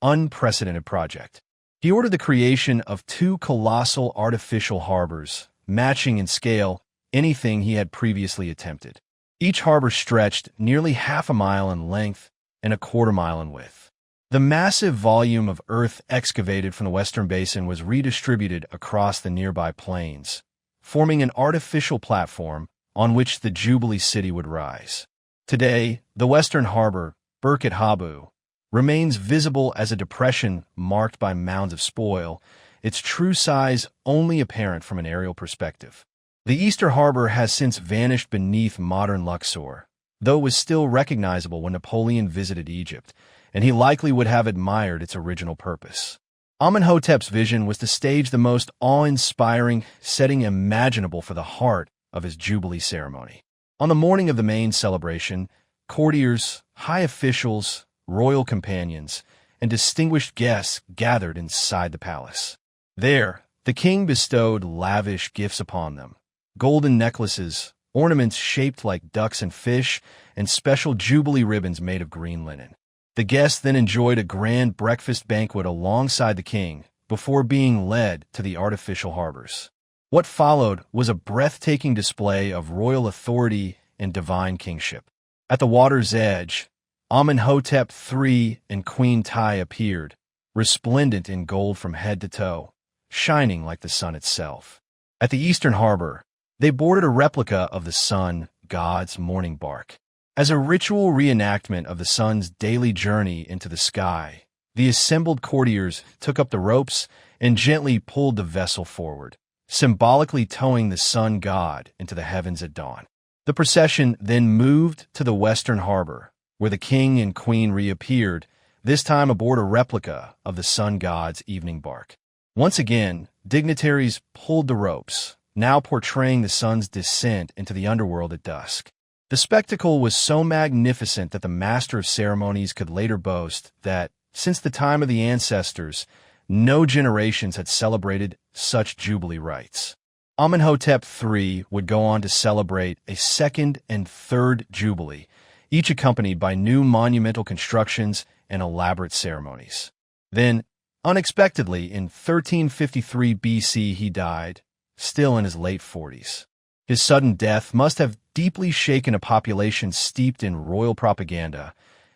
unprecedented project. He ordered the creation of 2 colossal artificial harbors, matching in scale anything he had previously attempted. Each harbor stretched nearly half a mile in length and a quarter mile in width. The massive volume of earth excavated from the western basin was redistributed across the nearby plains, forming an artificial platform on which the Jubilee City would rise. Today, the western harbor, Birket Habu, remains visible as a depression marked by mounds of spoil, its true size only apparent from an aerial perspective. The Eastern harbor has since vanished beneath modern Luxor, though it was still recognizable when Napoleon visited Egypt, and he likely would have admired its original purpose. Amenhotep's vision was to stage the most awe-inspiring setting imaginable for the heart of his Jubilee ceremony. On the morning of the main celebration, courtiers, high officials, royal companions, and distinguished guests gathered inside the palace. There, The king bestowed lavish gifts upon them: golden necklaces, ornaments shaped like ducks and fish, and special jubilee ribbons made of green linen. The guests then enjoyed a grand breakfast banquet alongside the king before being led to the artificial harbors. What followed was a breathtaking display of royal authority and divine kingship. At the water's edge, Amenhotep III and Queen Tai appeared, resplendent in gold from head to toe, shining like the sun itself. At the eastern harbor, they boarded a replica of the sun god's morning bark. As a ritual reenactment of the sun's daily journey into the sky, the assembled courtiers took up the ropes and gently pulled the vessel forward, symbolically towing the sun god into the heavens at dawn. The procession then moved to the western harbor, where the king and queen reappeared, this time aboard a replica of the sun god's evening bark. Once again, dignitaries pulled the ropes, now portraying the sun's descent into the underworld at dusk. The spectacle was so magnificent that the master of ceremonies could later boast that, since the time of the ancestors, no generations had celebrated such jubilee rites. Amenhotep III would go on to celebrate a second and third jubilee, each accompanied by new monumental constructions and elaborate ceremonies. Then, unexpectedly, in 1353 BC, he died, still in his late 40s. His sudden death must have deeply shaken a population steeped in royal propaganda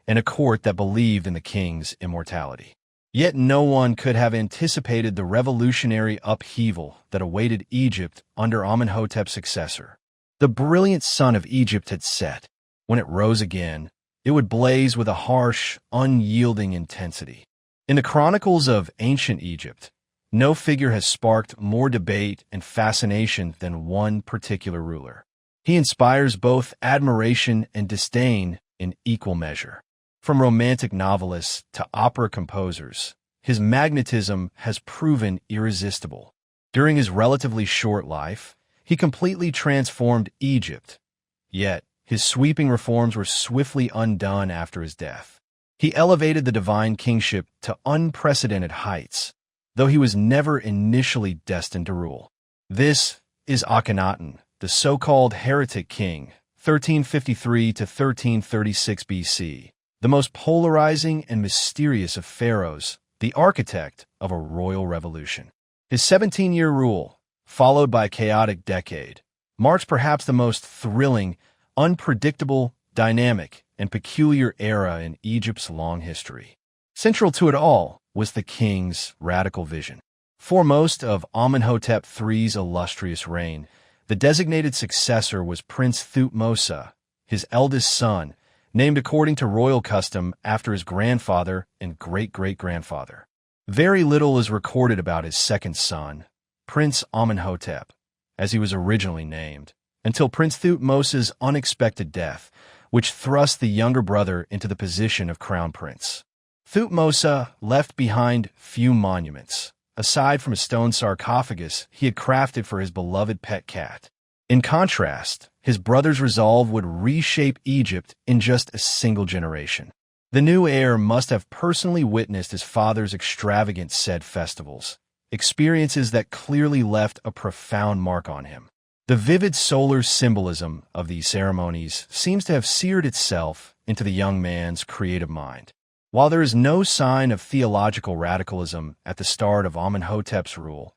and a court that believed in the king's immortality. Yet no one could have anticipated the revolutionary upheaval that awaited Egypt under Amenhotep's successor. The brilliant sun of Egypt had set. When it rose again, it would blaze with a harsh, unyielding intensity. In the chronicles of ancient Egypt, no figure has sparked more debate and fascination than one particular ruler. He inspires both admiration and disdain in equal measure. From romantic novelists to opera composers, his magnetism has proven irresistible. During his relatively short life, he completely transformed Egypt, yet his sweeping reforms were swiftly undone after his death. He elevated the divine kingship to unprecedented heights, though he was never initially destined to rule. This is Akhenaten, the so-called Heretic king, 1353 to 1336 BC, the most polarizing and mysterious of pharaohs, the architect of a royal revolution. His 17-year rule, followed by a chaotic decade, marks perhaps the most thrilling, unpredictable, dynamic, and peculiar era in Egypt's long history. Central to it all was the king's radical vision. Foremost of Amenhotep III's illustrious reign, the designated successor was Prince Thutmose, his eldest son, named according to royal custom after his grandfather and great-great-grandfather. Very little is recorded about his second son, Prince Amenhotep, as he was originally named, until Prince Thutmose's unexpected death, which thrust the younger brother into the position of crown prince. Thutmose left behind few monuments, aside from a stone sarcophagus he had crafted for his beloved pet cat. In contrast, his brother's resolve would reshape Egypt in just a single generation. The new heir must have personally witnessed his father's extravagant said festivals, experiences that clearly left a profound mark on him. The vivid solar symbolism of these ceremonies seems to have seared itself into the young man's creative mind. While there is no sign of theological radicalism at the start of Amenhotep's rule,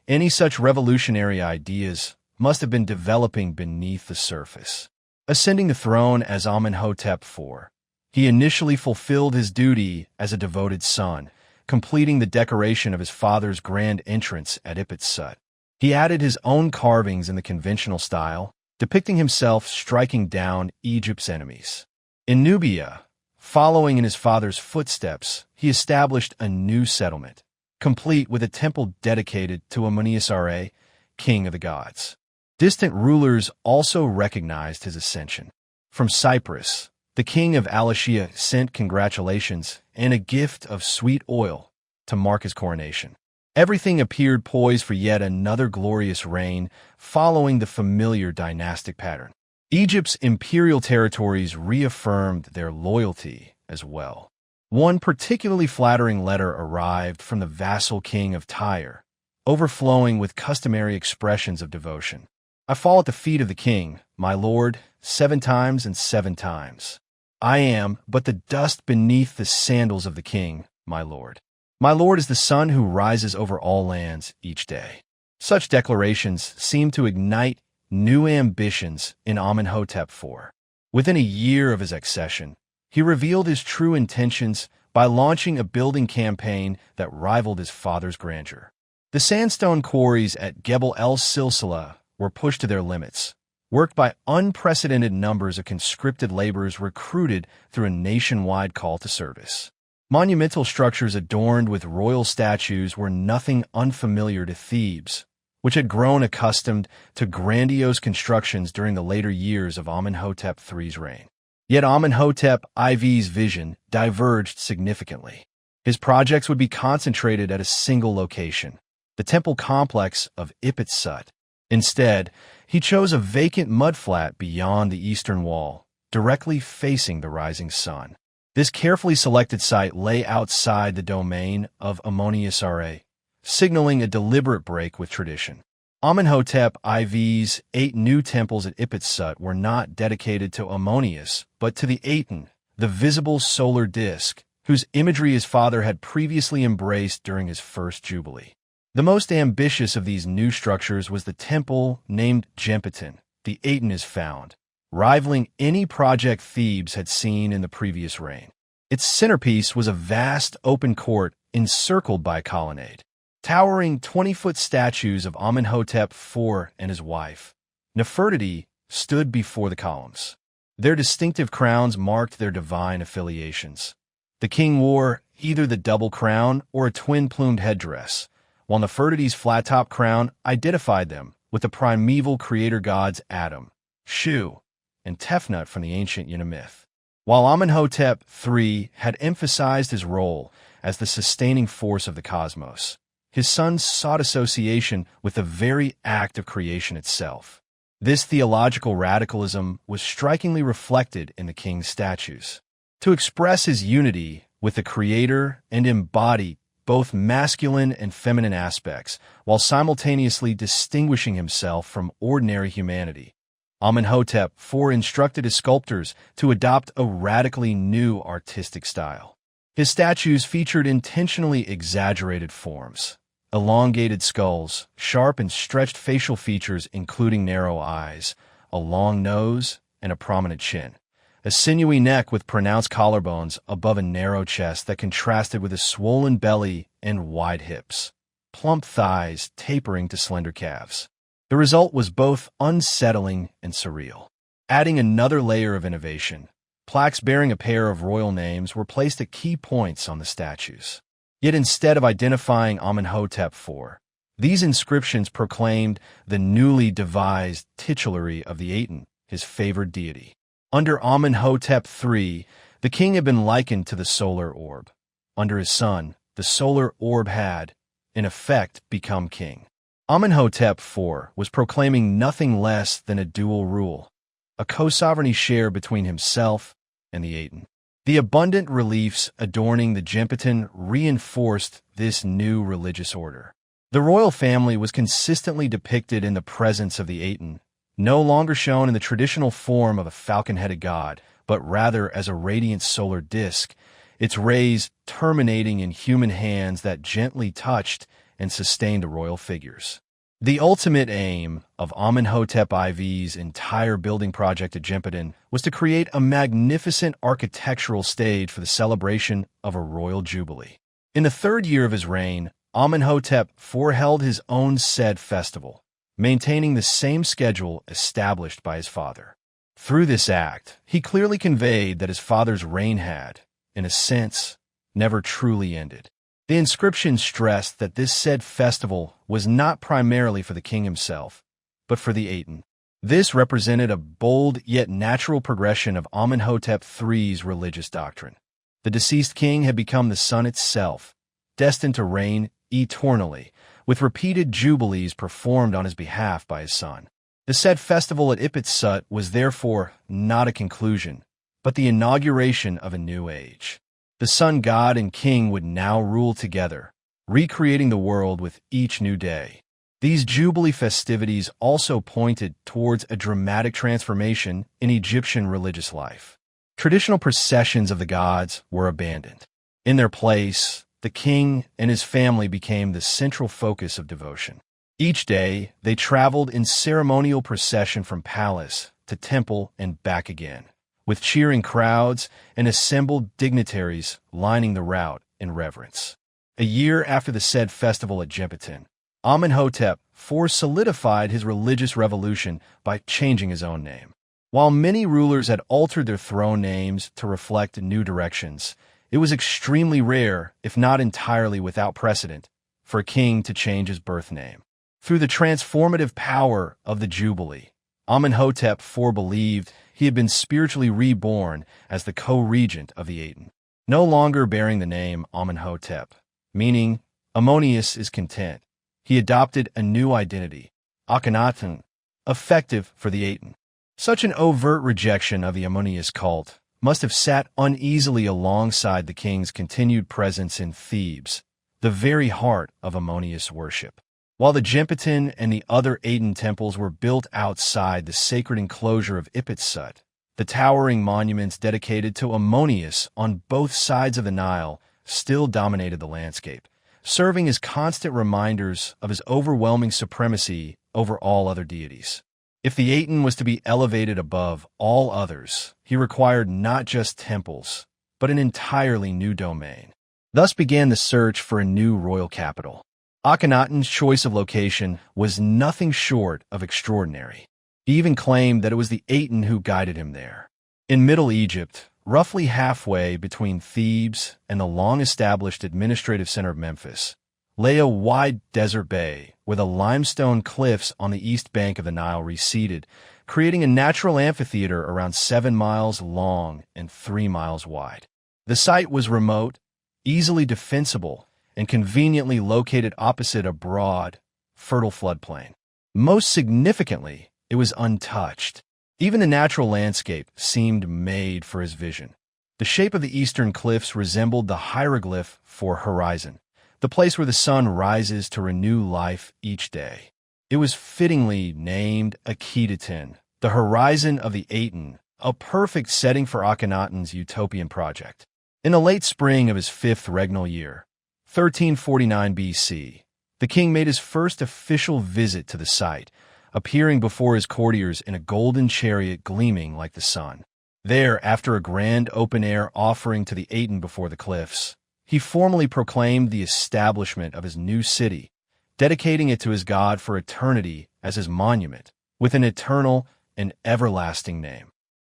any such revolutionary ideas must have been developing beneath the surface. Ascending the throne as Amenhotep IV, he initially fulfilled his duty as a devoted son, completing the decoration of his father's grand entrance at Ipit-Sut. He added his own carvings in the conventional style, depicting himself striking down Egypt's enemies. In Nubia, following in his father's footsteps, he established a new settlement, complete with a temple dedicated to Amenhotep, king of the gods. Distant rulers also recognized his ascension. From Cyprus, the king of Alatia sent congratulations and a gift of sweet oil to mark his coronation. Everything appeared poised for yet another glorious reign, following the familiar dynastic pattern. Egypt's imperial territories reaffirmed their loyalty as well. One particularly flattering letter arrived from the vassal king of Tyre, overflowing with customary expressions of devotion. I fall at the feet of the king, my lord, 7 times and 7 times. I am but the dust beneath the sandals of the king, my lord. My lord is the sun who rises over all lands each day. Such declarations seem to ignite new ambitions in Amenhotep IV. Within a year of his accession, he revealed his true intentions by launching a building campaign that rivaled his father's grandeur. The sandstone quarries at Gebel el-Silsila were pushed to their limits, worked by unprecedented numbers of conscripted laborers recruited through a nationwide call to service. Monumental structures adorned with royal statues were nothing unfamiliar to Thebes, which had grown accustomed to grandiose constructions during the later years of Amenhotep III's reign. Yet Amenhotep IV's vision diverged significantly. His projects would be concentrated at a single location, the temple complex of Ipit-Sut. Instead, he chose a vacant mudflat beyond the eastern wall, directly facing the rising sun. This carefully selected site lay outside the domain of Amenhotep, signaling a deliberate break with tradition. Amenhotep IV's 8 new temples at Ipit-Sut were not dedicated to Ammonius, but to the Aten, the visible solar disk, whose imagery his father had previously embraced during his first jubilee. The most ambitious of these new structures was the temple named Gempatan, the Aten is found, rivaling any project Thebes had seen in the previous reign. Its centerpiece was a vast open court encircled by a colonnade. Towering 20-foot statues of Amenhotep IV and his wife, Nefertiti, stood before the columns. Their distinctive crowns marked their divine affiliations. The king wore either the double crown or a twin-plumed headdress, while Nefertiti's flat-top crown identified them with the primeval creator gods Adam, Shu, and Tefnut from the ancient Yuna myth. While Amenhotep III had emphasized his role as the sustaining force of the cosmos, his son sought association with the very act of creation itself. This theological radicalism was strikingly reflected in the king's statues. To express his unity with the Creator and embody both masculine and feminine aspects, while simultaneously distinguishing himself from ordinary humanity, Amenhotep IV instructed his sculptors to adopt a radically new artistic style. His statues featured intentionally exaggerated forms, elongated skulls, sharp and stretched facial features including narrow eyes, a long nose, and a prominent chin, a sinewy neck with pronounced collarbones above a narrow chest that contrasted with a swollen belly and wide hips, plump thighs tapering to slender calves. The result was both unsettling and surreal. Adding another layer of innovation, plaques bearing a pair of royal names were placed at key points on the statues. Yet instead of identifying Amenhotep IV, these inscriptions proclaimed the newly devised titulary of the Aten, his favored deity. Under Amenhotep III, the king had been likened to the solar orb. Under his son, the solar orb had, in effect, become king. Amenhotep IV was proclaiming nothing less than a dual rule, a co-sovereignty shared between himself and the Aten. The abundant reliefs adorning the Gempatan reinforced this new religious order. The royal family was consistently depicted in the presence of the Aten, no longer shown in the traditional form of a falcon-headed god, but rather as a radiant solar disk, its rays terminating in human hands that gently touched and sustained the royal figures. The ultimate aim of Amenhotep IV's entire building project at Gempatan was to create a magnificent architectural stage for the celebration of a royal jubilee. In the 3rd year of his reign, Amenhotep IV held his own said festival, maintaining the same schedule established by his father. Through this act, he clearly conveyed that his father's reign had, in a sense, never truly ended. The inscription stressed that this said festival was not primarily for the king himself, but for the Aten. This represented a bold yet natural progression of Amenhotep III's religious doctrine. The deceased king had become the sun itself, destined to reign eternally, with repeated jubilees performed on his behalf by his son. The said festival at Ipit-Sut was therefore not a conclusion, but the inauguration of a new age. The sun god and king would now rule together, recreating the world with each new day. These Jubilee festivities also pointed towards a dramatic transformation in Egyptian religious life. Traditional processions of the gods were abandoned. In their place, the king and his family became the central focus of devotion. Each day, they traveled in ceremonial procession from palace to temple and back again, with cheering crowds and assembled dignitaries lining the route in reverence. A year after the said festival at Gemphitin, Amenhotep IV solidified his religious revolution by changing his own name. While many rulers had altered their throne names to reflect new directions, it was extremely rare, if not entirely without precedent, for a king to change his birth name. Through the transformative power of the Jubilee, Amenhotep IV believed he had been spiritually reborn as the co-regent of the Aten. No longer bearing the name Amenhotep, meaning Ammonius is content, he adopted a new identity, Akhenaten, effective for the Aten. Such an overt rejection of the Ammonius cult must have sat uneasily alongside the king's continued presence in Thebes, the very heart of Ammonius worship. While the Gemphitin and the other Aten temples were built outside the sacred enclosure of Ipit-Sut, the towering monuments dedicated to Ammonius on both sides of the Nile still dominated the landscape, serving as constant reminders of his overwhelming supremacy over all other deities. If the Aten was to be elevated above all others, he required not just temples, but an entirely new domain. Thus began the search for a new royal capital. Akhenaten's choice of location was nothing short of extraordinary. He even claimed that it was the Aten who guided him there. In Middle Egypt, roughly halfway between Thebes and the long-established administrative center of Memphis, lay a wide desert bay where the limestone cliffs on the east bank of the Nile receded, creating a natural amphitheater around 7 miles long and 3 miles wide. The site was remote, easily defensible, and conveniently located opposite a broad, fertile floodplain. Most significantly, it was untouched. Even the natural landscape seemed made for his vision. The shape of the eastern cliffs resembled the hieroglyph for horizon, the place where the sun rises to renew life each day. It was fittingly named Akhenaten, the horizon of the Aten, a perfect setting for Akhenaten's utopian project. In the late spring of his 5th regnal year, 1349 BC, the king made his first official visit to the site, appearing before his courtiers in a golden chariot gleaming like the sun. There, after a grand open-air offering to the Aten before the cliffs, he formally proclaimed the establishment of his new city, dedicating it to his god for eternity as his monument, with an eternal and everlasting name.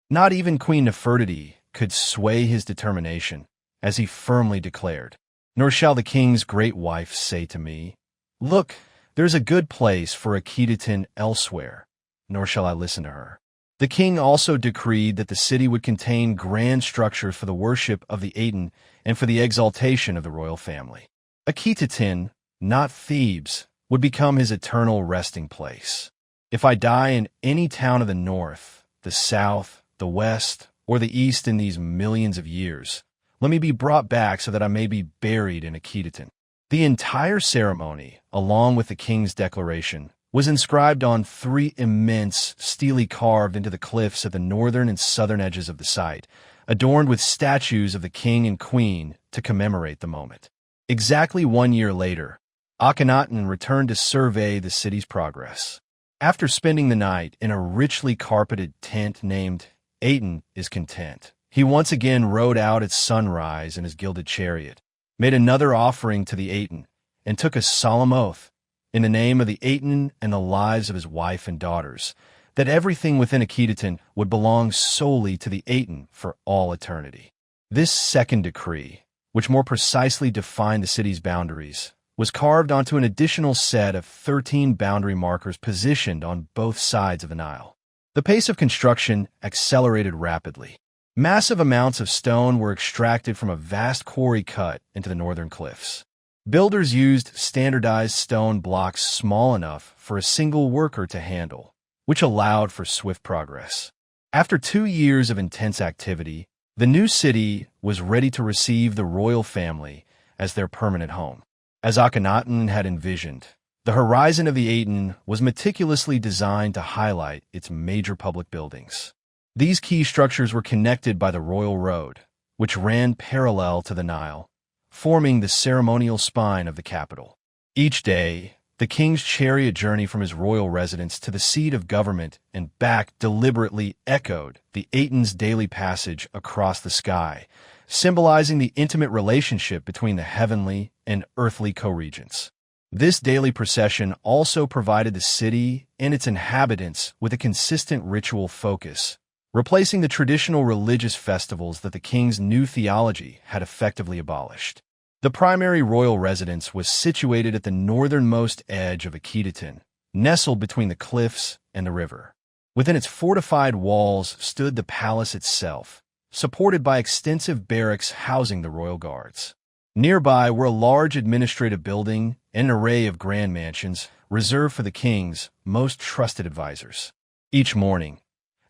Not even Queen Nefertiti could sway his determination, as he firmly declared, "Nor shall the king's great wife say to me, 'Look, there's a good place for Akhenaten elsewhere,' nor shall I listen to her." The king also decreed that the city would contain grand structures for the worship of the Aten and for the exaltation of the royal family. Akhenaten, not Thebes, would become his eternal resting place. "If I die in any town of the north, the south, the west, or the east in these millions of years, let me be brought back so that I may be buried in Akhenaten." The entire ceremony, along with the king's declaration, was inscribed on 3 immense, steely carved into the cliffs at the northern and southern edges of the site, adorned with statues of the king and queen to commemorate the moment. Exactly 1 year later, Akhenaten returned to survey the city's progress. After spending the night in a richly carpeted tent named Aten is Content, he once again rode out at sunrise in his gilded chariot, made another offering to the Aten, and took a solemn oath, in the name of the Aten and the lives of his wife and daughters, that everything within Akhenaten would belong solely to the Aten for all eternity. This second decree, which more precisely defined the city's boundaries, was carved onto an additional set of 13 boundary markers positioned on both sides of the Nile. The pace of construction accelerated rapidly. Massive amounts of stone were extracted from a vast quarry cut into the northern cliffs. Builders used standardized stone blocks small enough for a single worker to handle, which allowed for swift progress. After 2 years of intense activity, the new city was ready to receive the royal family as their permanent home. As Akhenaten had envisioned, the horizon of the Aten was meticulously designed to highlight its major public buildings. These key structures were connected by the royal road, which ran parallel to the Nile, forming the ceremonial spine of the capital. Each day, the king's chariot journey from his royal residence to the seat of government and back deliberately echoed the Aten's daily passage across the sky, symbolizing the intimate relationship between the heavenly and earthly co-regents. This daily procession also provided the city and its inhabitants with a consistent ritual focus, replacing the traditional religious festivals that the king's new theology had effectively abolished. The primary royal residence was situated at the northernmost edge of Akhenaten, nestled between the cliffs and the river. Within its fortified walls stood the palace itself, supported by extensive barracks housing the royal guards. Nearby were a large administrative building and an array of grand mansions reserved for the king's most trusted advisors. Each morning,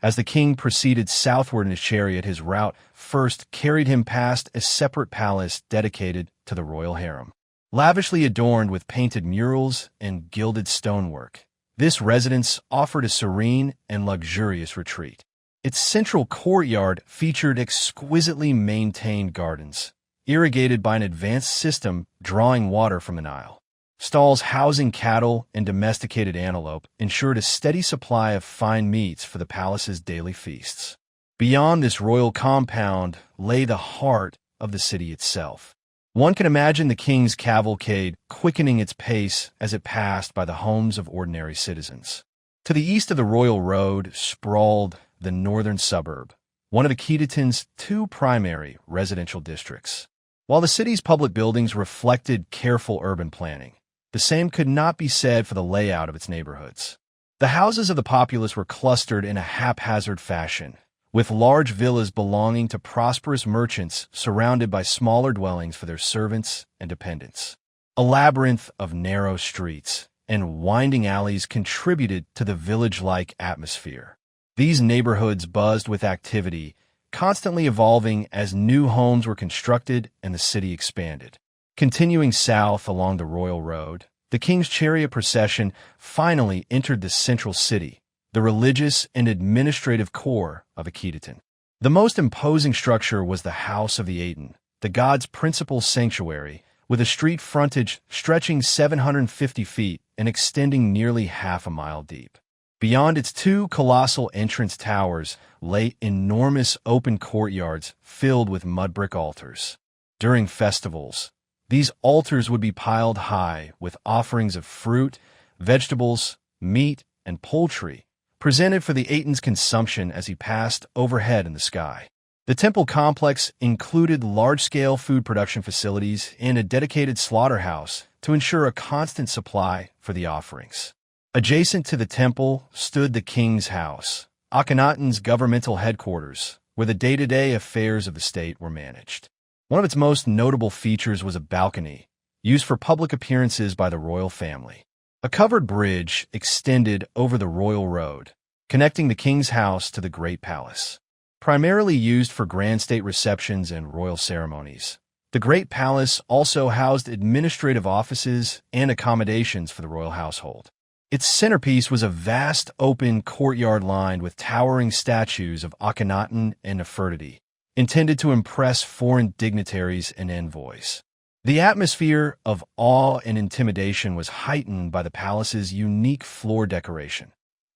as the king proceeded southward in his chariot, his route first carried him past a separate palace dedicated to the royal harem. Lavishly adorned with painted murals and gilded stonework, this residence offered a serene and luxurious retreat. Its central courtyard featured exquisitely maintained gardens, irrigated by an advanced system drawing water from the Nile. Stalls housing cattle and domesticated antelope ensured a steady supply of fine meats for the palace's daily feasts. Beyond this royal compound lay the heart of the city itself. One can imagine the king's cavalcade quickening its pace as it passed by the homes of ordinary citizens. To the east of the royal road sprawled the northern suburb, one of Akhenaten's two primary residential districts. While the city's public buildings reflected careful urban planning, the same could not be said for the layout of its neighborhoods. The houses of the populace were clustered in a haphazard fashion, with large villas belonging to prosperous merchants surrounded by smaller dwellings for their servants and dependents. A labyrinth of narrow streets and winding alleys contributed to the village-like atmosphere. These neighborhoods buzzed with activity, constantly evolving as new homes were constructed and the city expanded. Continuing south along the royal road, the king's chariot procession finally entered the central city, the religious and administrative core of Akhenaten. The most imposing structure was the House of the Aten, the god's principal sanctuary, with a street frontage stretching 750 feet and extending nearly half a mile deep. Beyond its two colossal entrance towers lay enormous open courtyards filled with mud brick altars. During festivals, these altars would be piled high with offerings of fruit, vegetables, meat, and poultry, presented for the Aten's consumption as he passed overhead in the sky. The temple complex included large-scale food production facilities and a dedicated slaughterhouse to ensure a constant supply for the offerings. Adjacent to the temple stood the king's house, Akhenaten's governmental headquarters, where the day-to-day affairs of the state were managed. One of its most notable features was a balcony, used for public appearances by the royal family. A covered bridge extended over the royal road, connecting the king's house to the Great Palace. Primarily used for grand state receptions and royal ceremonies, the Great Palace also housed administrative offices and accommodations for the royal household. Its centerpiece was a vast open courtyard lined with towering statues of Akhenaten and Nefertiti, intended to impress foreign dignitaries and envoys. The atmosphere of awe and intimidation was heightened by the palace's unique floor decoration.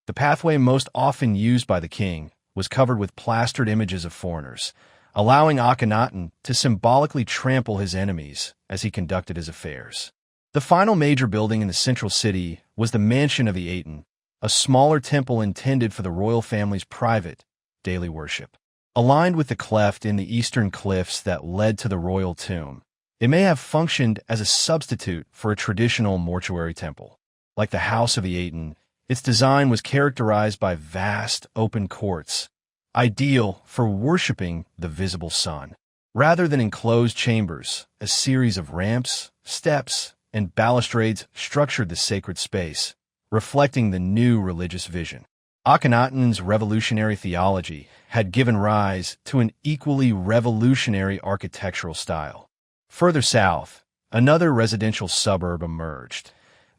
The pathway most often used by the king was covered with plastered images of foreigners, allowing Akhenaten to symbolically trample his enemies as he conducted his affairs. The final major building in the central city was the Mansion of the Aten, a smaller temple intended for the royal family's private, daily worship. Aligned with the cleft in the eastern cliffs that led to the royal tomb, it may have functioned as a substitute for a traditional mortuary temple. Like the House of the Aten, its design was characterized by vast, open courts, ideal for worshiping the visible sun. Rather than enclosed chambers, a series of ramps, steps, and balustrades structured the sacred space, reflecting the new religious vision. Akhenaten's revolutionary theology had given rise to an equally revolutionary architectural style. Further south, another residential suburb emerged.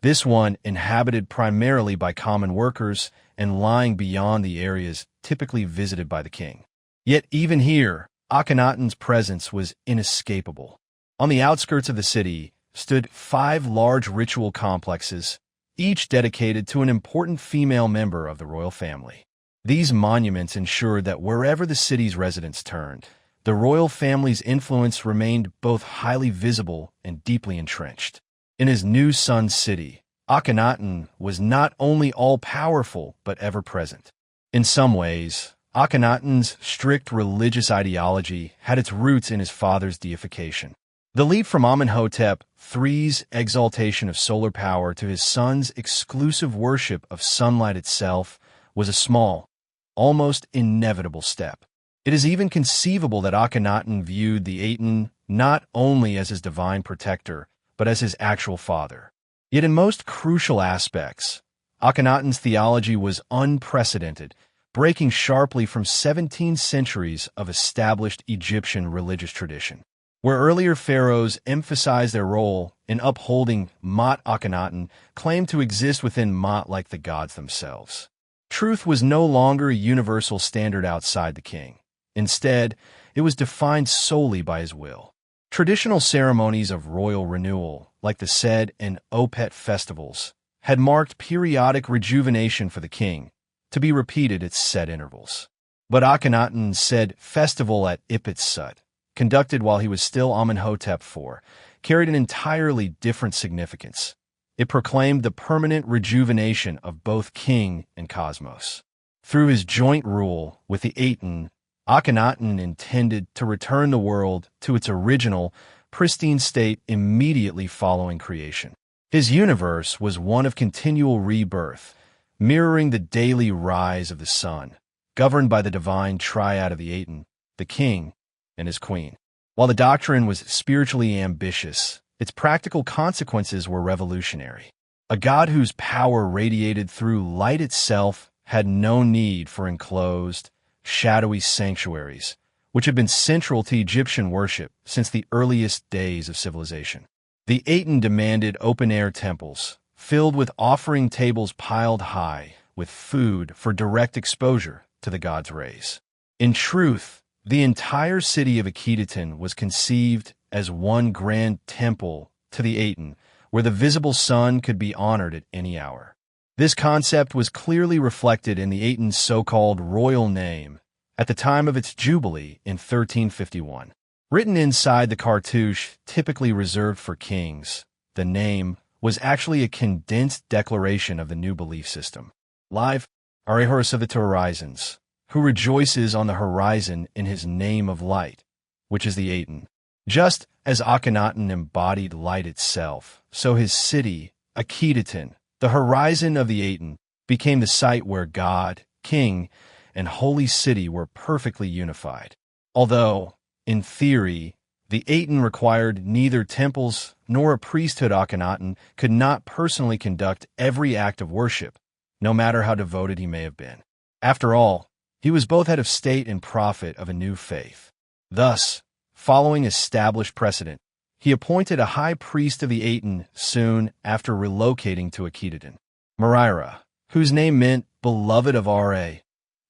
This one inhabited primarily by common workers and lying beyond the areas typically visited by the king. Yet even here, Akhenaten's presence was inescapable. On the outskirts of the city stood 5 large ritual complexes, each dedicated to an important female member of the royal family. These monuments ensured that wherever the city's residents turned, the royal family's influence remained both highly visible and deeply entrenched. In his new sun city, Akhenaten was not only all-powerful but ever-present. In some ways, Akhenaten's strict religious ideology had its roots in his father's deification. The leap from Amenhotep III's exaltation of solar power to his son's exclusive worship of sunlight itself was a small, almost inevitable step. It is even conceivable that Akhenaten viewed the Aten not only as his divine protector, but as his actual father. Yet in most crucial aspects, Akhenaten's theology was unprecedented, breaking sharply from 17 centuries of established Egyptian religious tradition. Where earlier pharaohs emphasized their role in upholding Mot, Akhenaten claimed to exist within Mot like the gods themselves. Truth was no longer a universal standard outside the king. Instead, it was defined solely by his will. Traditional ceremonies of royal renewal, like the Sed and Opet festivals, had marked periodic rejuvenation for the king, to be repeated at set intervals. But Akhenaten's Sed festival at Ipit-Sut, conducted while he was still Amenhotep IV, carried an entirely different significance. It proclaimed the permanent rejuvenation of both king and cosmos. Through his joint rule with the Aten, Akhenaten intended to return the world to its original, pristine state immediately following creation. His universe was one of continual rebirth, mirroring the daily rise of the sun, governed by the divine triad of the Aten, the king, and his queen. While the doctrine was spiritually ambitious, its practical consequences were revolutionary. A god whose power radiated through light itself had no need for enclosed, shadowy sanctuaries, which had been central to Egyptian worship since the earliest days of civilization. The Aten demanded open-air temples, filled with offering tables piled high, with food for direct exposure to the god's rays. In truth, the entire city of Akhenaten was conceived as one grand temple to the Aten, where the visible sun could be honored at any hour. This concept was clearly reflected in the Aten's so-called royal name at the time of its jubilee in 1351. Written inside the cartouche typically reserved for kings, the name was actually a condensed declaration of the new belief system. Live, Pharaohs of the two horizons, who rejoices on the horizon in his name of light, which is the Aten. Just as Akhenaten embodied light itself, so his city, Akhenaten, the horizon of the Aten, became the site where God, king, and holy city were perfectly unified. Although, in theory, the Aten required neither temples nor a priesthood, Akhenaten could not personally conduct every act of worship, no matter how devoted he may have been. After all, he was both head of state and prophet of a new faith. Thus, following established precedent, he appointed a high priest of the Aten soon after relocating to Akhenaten. Maraira, whose name meant beloved of Ra,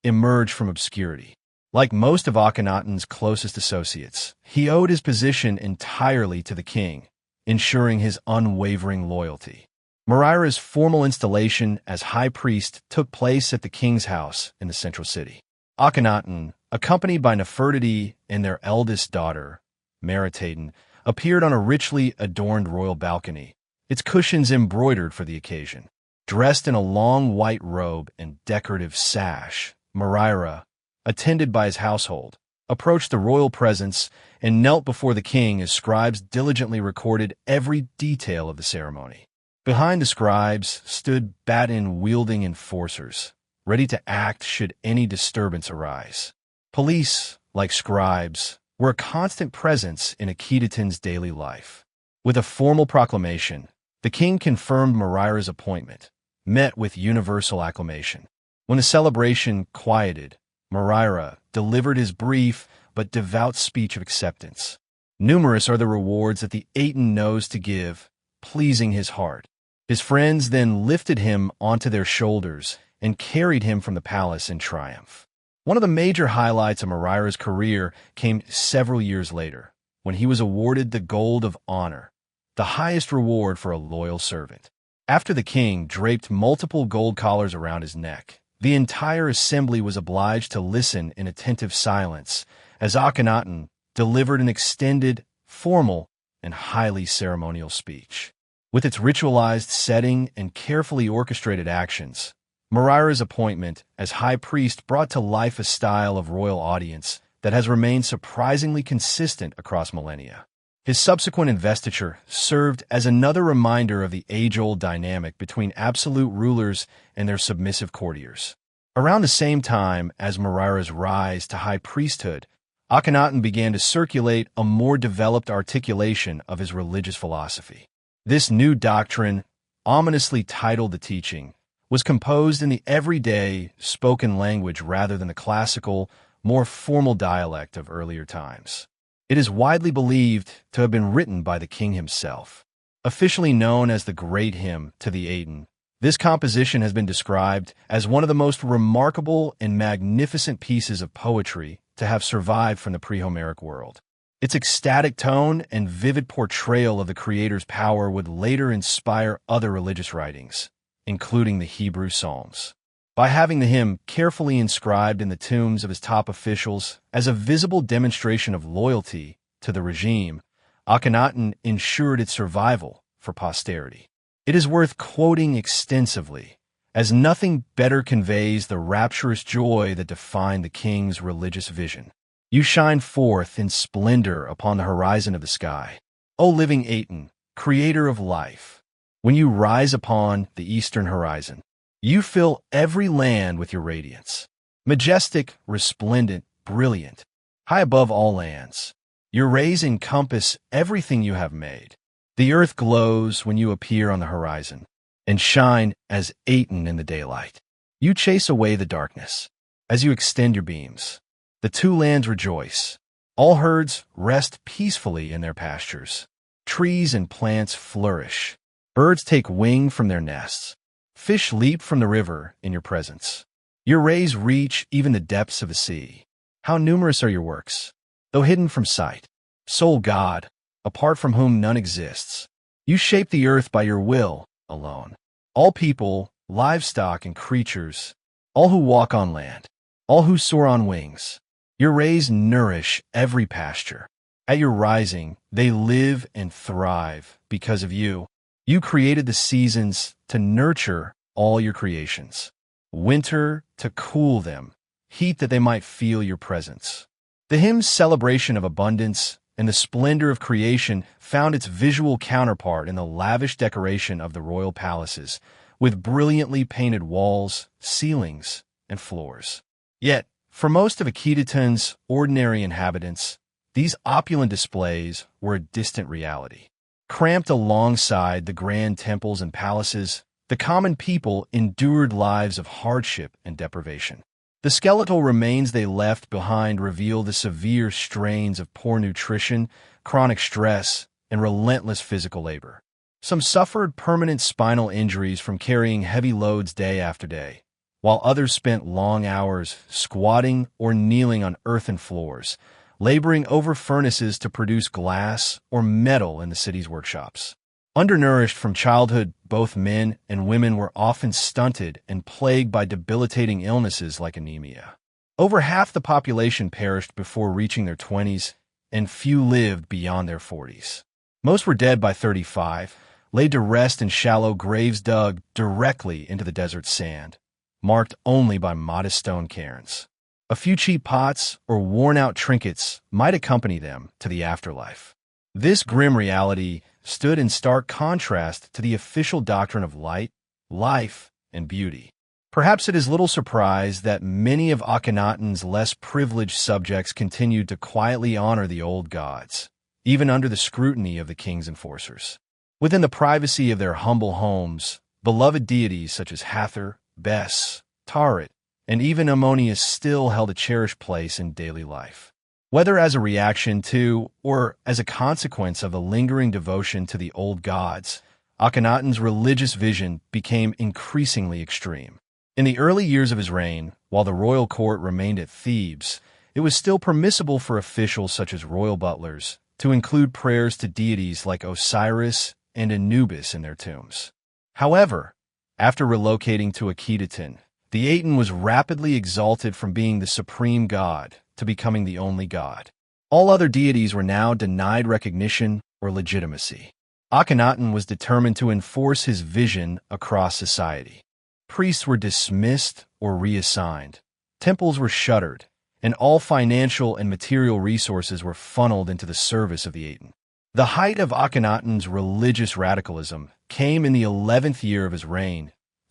emerged from obscurity. Like most of Akhenaten's closest associates, he owed his position entirely to the king, ensuring his unwavering loyalty. Maraira's formal installation as high priest took place at the king's house in the central city. Akhenaten, accompanied by Nefertiti and their eldest daughter, Amenhotep, appeared on a richly adorned royal balcony, its cushions embroidered for the occasion. Dressed in a long white robe and decorative sash, Maraira, attended by his household, approached the royal presence and knelt before the king as scribes diligently recorded every detail of the ceremony. Behind the scribes stood baton-wielding enforcers, ready to act should any disturbance arise. Police, like scribes, were a constant presence in Akhenaten's daily life. With a formal proclamation, the king confirmed Maraira's appointment, met with universal acclamation. When the celebration quieted, Maraira delivered his brief but devout speech of acceptance. Numerous are the rewards that the Aten knows to give, pleasing his heart. His friends then lifted him onto their shoulders and carried him from the palace in triumph. One of the major highlights of Merira's career came several years later, when he was awarded the Gold of Honor, the highest reward for a loyal servant. After the king draped multiple gold collars around his neck, the entire assembly was obliged to listen in attentive silence as Akhenaten delivered an extended, formal, and highly ceremonial speech. With its ritualized setting and carefully orchestrated actions, Merira's appointment as high priest brought to life a style of royal audience that has remained surprisingly consistent across millennia. His subsequent investiture served as another reminder of the age-old dynamic between absolute rulers and their submissive courtiers. Around the same time as Merira's rise to high priesthood, Akhenaten began to circulate a more developed articulation of his religious philosophy. This new doctrine, ominously titled the Teaching, was composed in the everyday, spoken language rather than the classical, more formal dialect of earlier times. It is widely believed to have been written by the king himself. Officially known as the Great Hymn to the Aten, this composition has been described as one of the most remarkable and magnificent pieces of poetry to have survived from the pre-Homeric world. Its ecstatic tone and vivid portrayal of the creator's power would later inspire other religious writings, including the Hebrew Psalms. By having the hymn carefully inscribed in the tombs of his top officials as a visible demonstration of loyalty to the regime, Akhenaten ensured its survival for posterity. It is worth quoting extensively, as nothing better conveys the rapturous joy that defined the king's religious vision. You shine forth in splendor upon the horizon of the sky, O living Aten, creator of life. When you rise upon the eastern horizon, you fill every land with your radiance. Majestic, resplendent, brilliant, high above all lands, your rays encompass everything you have made. The earth glows when you appear on the horizon, and shine as Aten in the daylight. You chase away the darkness as you extend your beams. The two lands rejoice. All herds rest peacefully in their pastures. Trees and plants flourish. Birds take wing from their nests. Fish leap from the river in your presence. Your rays reach even the depths of the sea. How numerous are your works, though hidden from sight. Sole God, apart from whom none exists. You shape the earth by your will alone. All people, livestock, and creatures, all who walk on land, all who soar on wings, your rays nourish every pasture. At your rising, they live and thrive because of you. You created the seasons to nurture all your creations, winter to cool them, heat that they might feel your presence. The hymn's celebration of abundance and the splendor of creation found its visual counterpart in the lavish decoration of the royal palaces, with brilliantly painted walls, ceilings, and floors. Yet, for most of Akhenaten's ordinary inhabitants, these opulent displays were a distant reality. Cramped alongside the grand temples and palaces, the common people endured lives of hardship and deprivation. The skeletal remains they left behind reveal the severe strains of poor nutrition, chronic stress, and relentless physical labor. Some suffered permanent spinal injuries from carrying heavy loads day after day, while others spent long hours squatting or kneeling on earthen floors, laboring over furnaces to produce glass or metal in the city's workshops. Undernourished from childhood, both men and women were often stunted and plagued by debilitating illnesses like anemia. Over half the population perished before reaching their 20s, and few lived beyond their 40s. Most were dead by 35, laid to rest in shallow graves dug directly into the desert sand, marked only by modest stone cairns. A few cheap pots or worn-out trinkets might accompany them to the afterlife. This grim reality stood in stark contrast to the official doctrine of light, life, and beauty. Perhaps it is little surprise that many of Akhenaten's less privileged subjects continued to quietly honor the old gods, even under the scrutiny of the king's enforcers. Within the privacy of their humble homes, beloved deities such as Hathor, Bes, Taret, and even Ammonius still held a cherished place in daily life. Whether as a reaction to or as a consequence of a lingering devotion to the old gods, Akhenaten's religious vision became increasingly extreme. In the early years of his reign, while the royal court remained at Thebes, it was still permissible for officials such as royal butlers to include prayers to deities like Osiris and Anubis in their tombs. However, after relocating to Akhenaten, the Aten was rapidly exalted from being the supreme god to becoming the only god. All other deities were now denied recognition or legitimacy. Akhenaten was determined to enforce his vision across society. Priests were dismissed or reassigned, temples were shuttered, and all financial and material resources were funneled into the service of the Aten. The height of Akhenaten's religious radicalism came in the 11th year of his reign,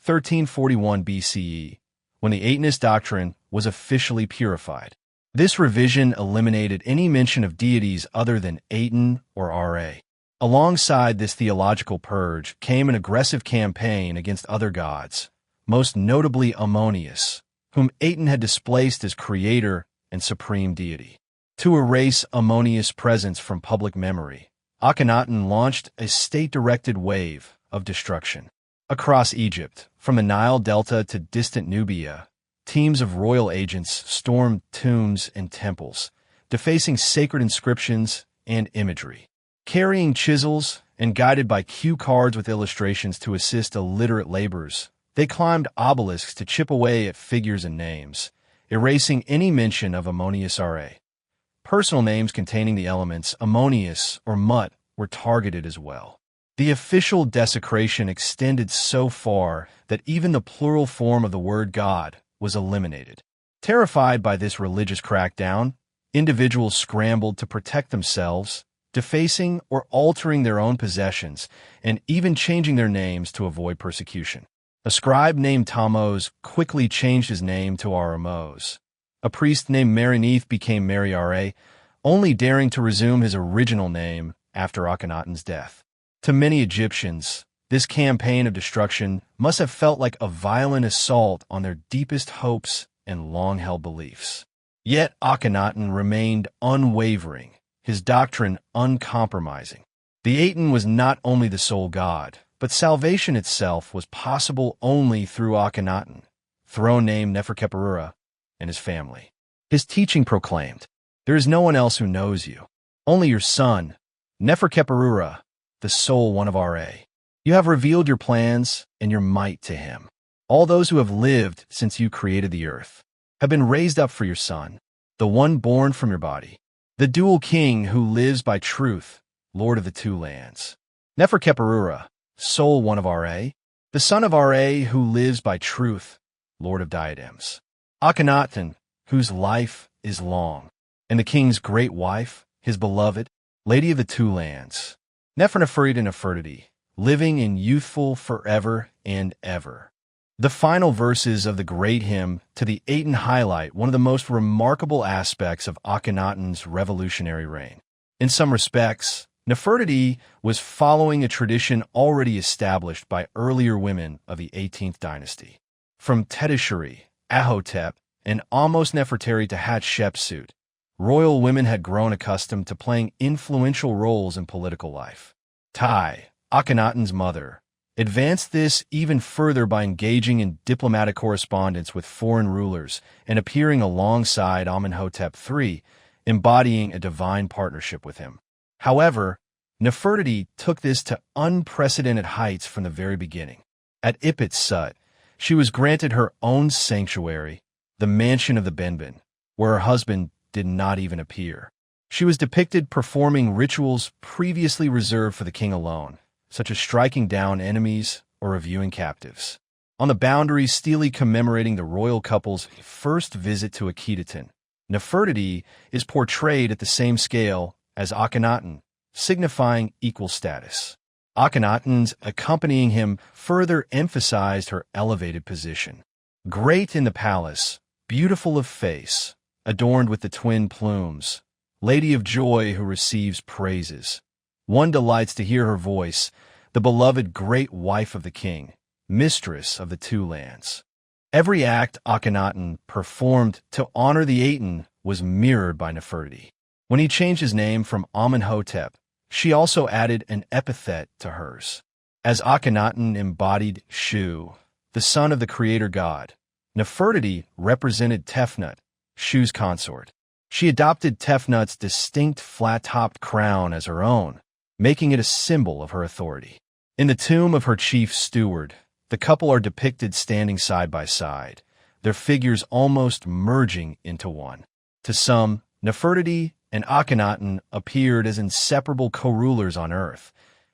1341 BCE, when the Atenist doctrine was officially purified. This revision eliminated any mention of deities other than Aten or Ra. Alongside this theological purge came an aggressive campaign against other gods, most notably Ammonius, whom Aten had displaced as creator and supreme deity. To erase Ammonius' presence from public memory, Akhenaten launched a state-directed wave of destruction. Across Egypt, from the Nile Delta to distant Nubia, teams of royal agents stormed tombs and temples, defacing sacred inscriptions and imagery. Carrying chisels and guided by cue cards with illustrations to assist illiterate laborers, they climbed obelisks to chip away at figures and names, erasing any mention of Ammonius Ra. Personal names containing the elements Ammonius or Mut were targeted as well. The official desecration extended so far that even the plural form of the word God was eliminated. Terrified by this religious crackdown, individuals scrambled to protect themselves, defacing or altering their own possessions, and even changing their names to avoid persecution. A scribe named Tammuz quickly changed his name to Ahmose. A priest named Merenith became Meri-Ra, only daring to resume his original name after Akhenaten's death. To many Egyptians, this campaign of destruction must have felt like a violent assault on their deepest hopes and long-held beliefs. Yet Akhenaten remained unwavering, his doctrine uncompromising. The Aten was not only the sole god, but salvation itself was possible only through Akhenaten, throne name Neferkheperura, and his family. His teaching proclaimed, "There is no one else who knows you, only your son, Neferkheperura, the sole one of Ra. You have revealed your plans and your might to him. All those who have lived since you created the earth have been raised up for your son, the one born from your body, the dual king who lives by truth, Lord of the two lands. Neferkheperura, sole one of Ra, the son of Ra who lives by truth, Lord of diadems. Akhenaten, whose life is long, and the king's great wife, his beloved, Lady of the Two Lands. Nefertiti, living in youthful forever and ever." The final verses of the great hymn to the Aten highlight one of the most remarkable aspects of Akhenaten's revolutionary reign. In some respects, Nefertiti was following a tradition already established by earlier women of the 18th dynasty. From Tetisheri, Amenhotep, and almost Nefertiti to Hatshepsut, royal women had grown accustomed to playing influential roles in political life. Tai, Akhenaten's mother, advanced this even further by engaging in diplomatic correspondence with foreign rulers and appearing alongside Amenhotep III, embodying a divine partnership with him. However, Nefertiti took this to unprecedented heights from the very beginning. At Ipit Sut, she was granted her own sanctuary, the mansion of the Benben, where her husband did not even appear. She was depicted performing rituals previously reserved for the king alone, such as striking down enemies or reviewing captives. On the boundaries steely commemorating the royal couple's first visit to Akhenaten, Nefertiti is portrayed at the same scale as Akhenaten, signifying equal status. Akhenaten's accompanying him further emphasized her elevated position. Great in the palace, beautiful of face, adorned with the twin plumes, Lady of Joy who receives praises. One delights to hear her voice, the beloved great wife of the king, mistress of the two lands. Every act Akhenaten performed to honor the Aten was mirrored by Nefertiti. When he changed his name from Amenhotep, she also added an epithet to hers. As Akhenaten embodied Shu, the son of the creator god, Nefertiti represented Tefnut, Shu's consort. She adopted Tefnut's distinct flat-topped crown as her own, making it a symbol of her authority. In the tomb of her chief steward, the couple are depicted standing side by side, their figures almost merging into one. To some, Nefertiti and Akhenaten appeared as inseparable co-rulers on earth,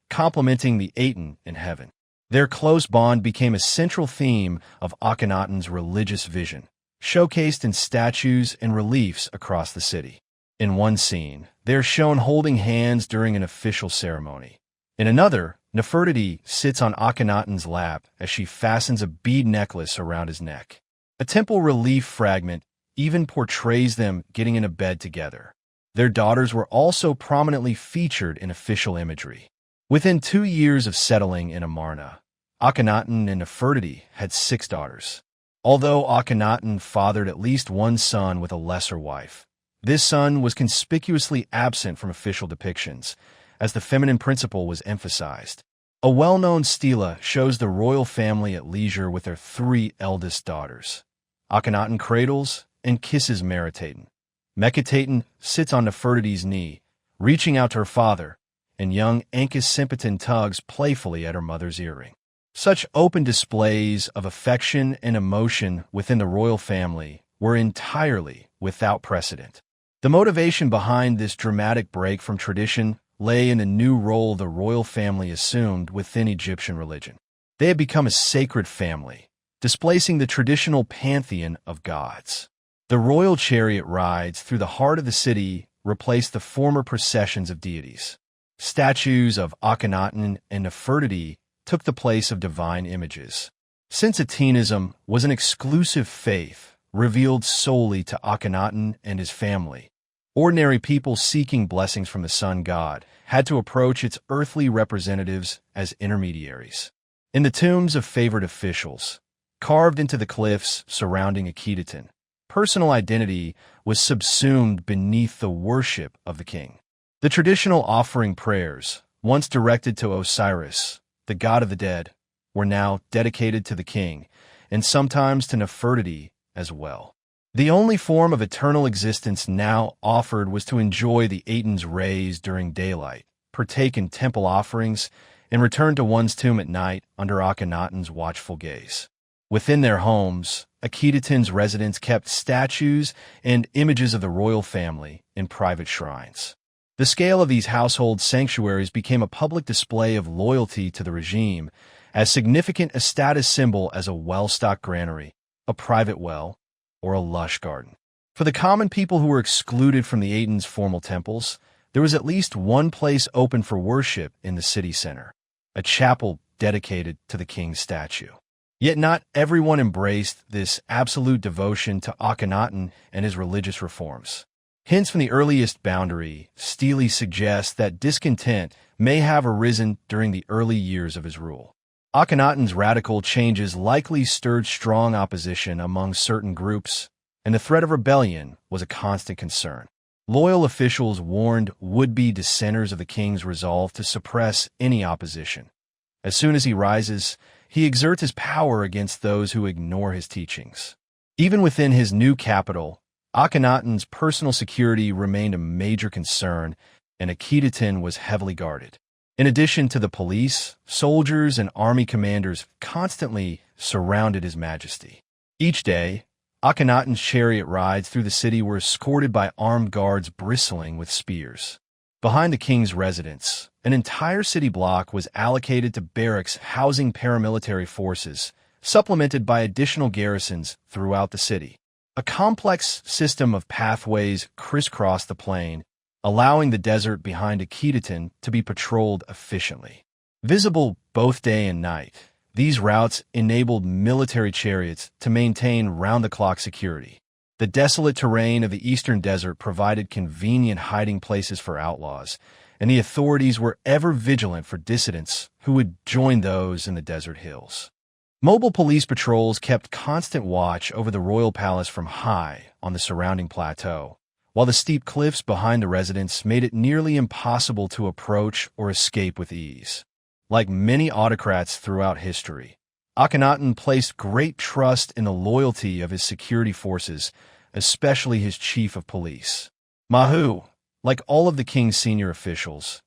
complementing the Aten in heaven. Their close bond became a central theme of Akhenaten's religious vision, showcased in statues and reliefs across the city. In one scene, they are shown holding hands during an official ceremony. In another, Nefertiti sits on Akhenaten's lap as she fastens a bead necklace around his neck. A temple relief fragment even portrays them getting in a bed together. Their daughters were also prominently featured in official imagery. Within 2 years of settling in Amarna, Akhenaten and Nefertiti had 6 daughters. Although Akhenaten fathered at least one son with a lesser wife, this son was conspicuously absent from official depictions, as the feminine principle was emphasized. A well-known stela shows the royal family at leisure with their 3 eldest daughters. Akhenaten cradles and kisses Meritaten. Meketaten sits on Nefertiti's knee, reaching out to her father, and young Ankhesepitan tugs playfully at her mother's earring. Such open displays of affection and emotion within the royal family were entirely without precedent. The motivation behind this dramatic break from tradition lay in the new role the royal family assumed within Egyptian religion. They had become a sacred family, displacing the traditional pantheon of gods. The royal chariot rides through the heart of the city replaced the former processions of deities. Statues of Akhenaten and Nefertiti took the place of divine images. Since Atenism was an exclusive faith revealed solely to Akhenaten and his family, ordinary people seeking blessings from the sun god had to approach its earthly representatives as intermediaries. In the tombs of favored officials, carved into the cliffs surrounding Akhenaten, personal identity was subsumed beneath the worship of the king. The traditional offering prayers, once directed to Osiris, the god of the dead, were now dedicated to the king, and sometimes to Nefertiti as well. The only form of eternal existence now offered was to enjoy the Aten's rays during daylight, partake in temple offerings, and return to one's tomb at night under Akhenaten's watchful gaze. Within their homes, Akhenaten's residents kept statues and images of the royal family in private shrines. The scale of these household sanctuaries became a public display of loyalty to the regime, as significant a status symbol as a well-stocked granary, a private well, or a lush garden. For the common people who were excluded from the Aten's formal temples, there was at least one place open for worship in the city center, a chapel dedicated to the king's statue. Yet not everyone embraced this absolute devotion to Akhenaten and his religious reforms. Hints from the earliest boundary stele suggest that discontent may have arisen during the early years of his rule. Akhenaten's radical changes likely stirred strong opposition among certain groups, and the threat of rebellion was a constant concern. Loyal officials warned would-be dissenters of the king's resolve to suppress any opposition. As soon as he rises, he exerts his power against those who ignore his teachings. Even within his new capital, Akhenaten's personal security remained a major concern, and Akhenaten was heavily guarded. In addition to the police, soldiers and army commanders constantly surrounded His Majesty. Each day, Akhenaten's chariot rides through the city were escorted by armed guards bristling with spears. Behind the king's residence, an entire city block was allocated to barracks housing paramilitary forces, supplemented by additional garrisons throughout the city. A complex system of pathways crisscrossed the plain, allowing the desert behind Akhenaten to be patrolled efficiently. Visible both day and night, these routes enabled military chariots to maintain round-the-clock security. The desolate terrain of the eastern desert provided convenient hiding places for outlaws, and the authorities were ever vigilant for dissidents who would join those in the desert hills. Mobile police patrols kept constant watch over the royal palace from high on the surrounding plateau, while the steep cliffs behind the residence made it nearly impossible to approach or escape with ease. Like many autocrats throughout history, Akhenaten placed great trust in the loyalty of his security forces, especially his chief of police. Mahu, like all of the king's senior officials,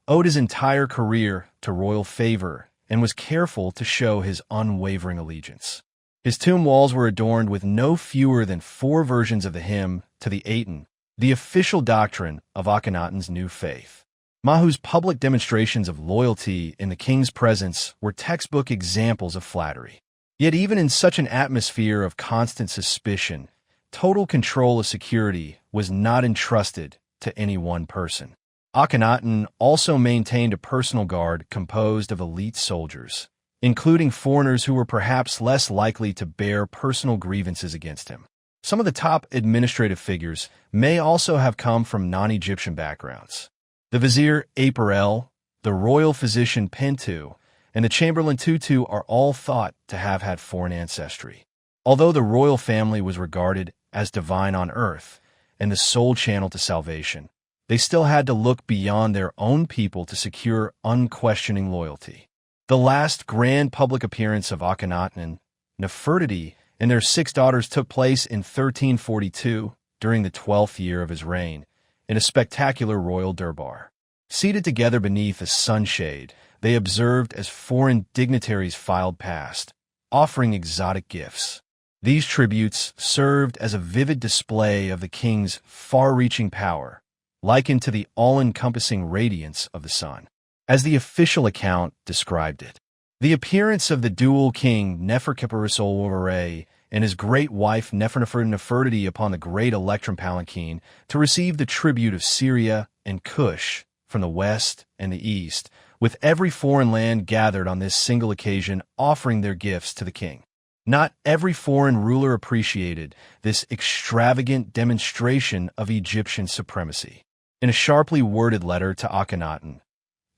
owed his entire career to royal favor and was careful to show his unwavering allegiance. His tomb walls were adorned with no fewer than 4 versions of the hymn to the Aten, the official doctrine of Akhenaten's new faith. Mahu's public demonstrations of loyalty in the king's presence were textbook examples of flattery. Yet even in such an atmosphere of constant suspicion, total control of security was not entrusted to any one person. Akhenaten also maintained a personal guard composed of elite soldiers, including foreigners who were perhaps less likely to bear personal grievances against him. Some of the top administrative figures may also have come from non-Egyptian backgrounds. The vizier Aparel, the royal physician Pentu, and the chamberlain Tutu are all thought to have had foreign ancestry. Although the royal family was regarded as divine on earth and the sole channel to salvation, they still had to look beyond their own people to secure unquestioning loyalty. The last grand public appearance of Akhenaten, Nefertiti, and their 6 daughters took place in 1342 during the 12th year of his reign, in a spectacular royal durbar. Seated together beneath a sunshade, they observed as foreign dignitaries filed past, offering exotic gifts. These tributes served as a vivid display of the king's far-reaching power, likened to the all-encompassing radiance of the sun, as the official account described it. The appearance of the dual king Neferkheperus and his great wife Nefertiti upon the great electrum palanquin to receive the tribute of Syria and Kush from the west and the east, with every foreign land gathered on this single occasion offering their gifts to the king. Not every foreign ruler appreciated this extravagant demonstration of Egyptian supremacy. In a sharply worded letter to Akhenaten,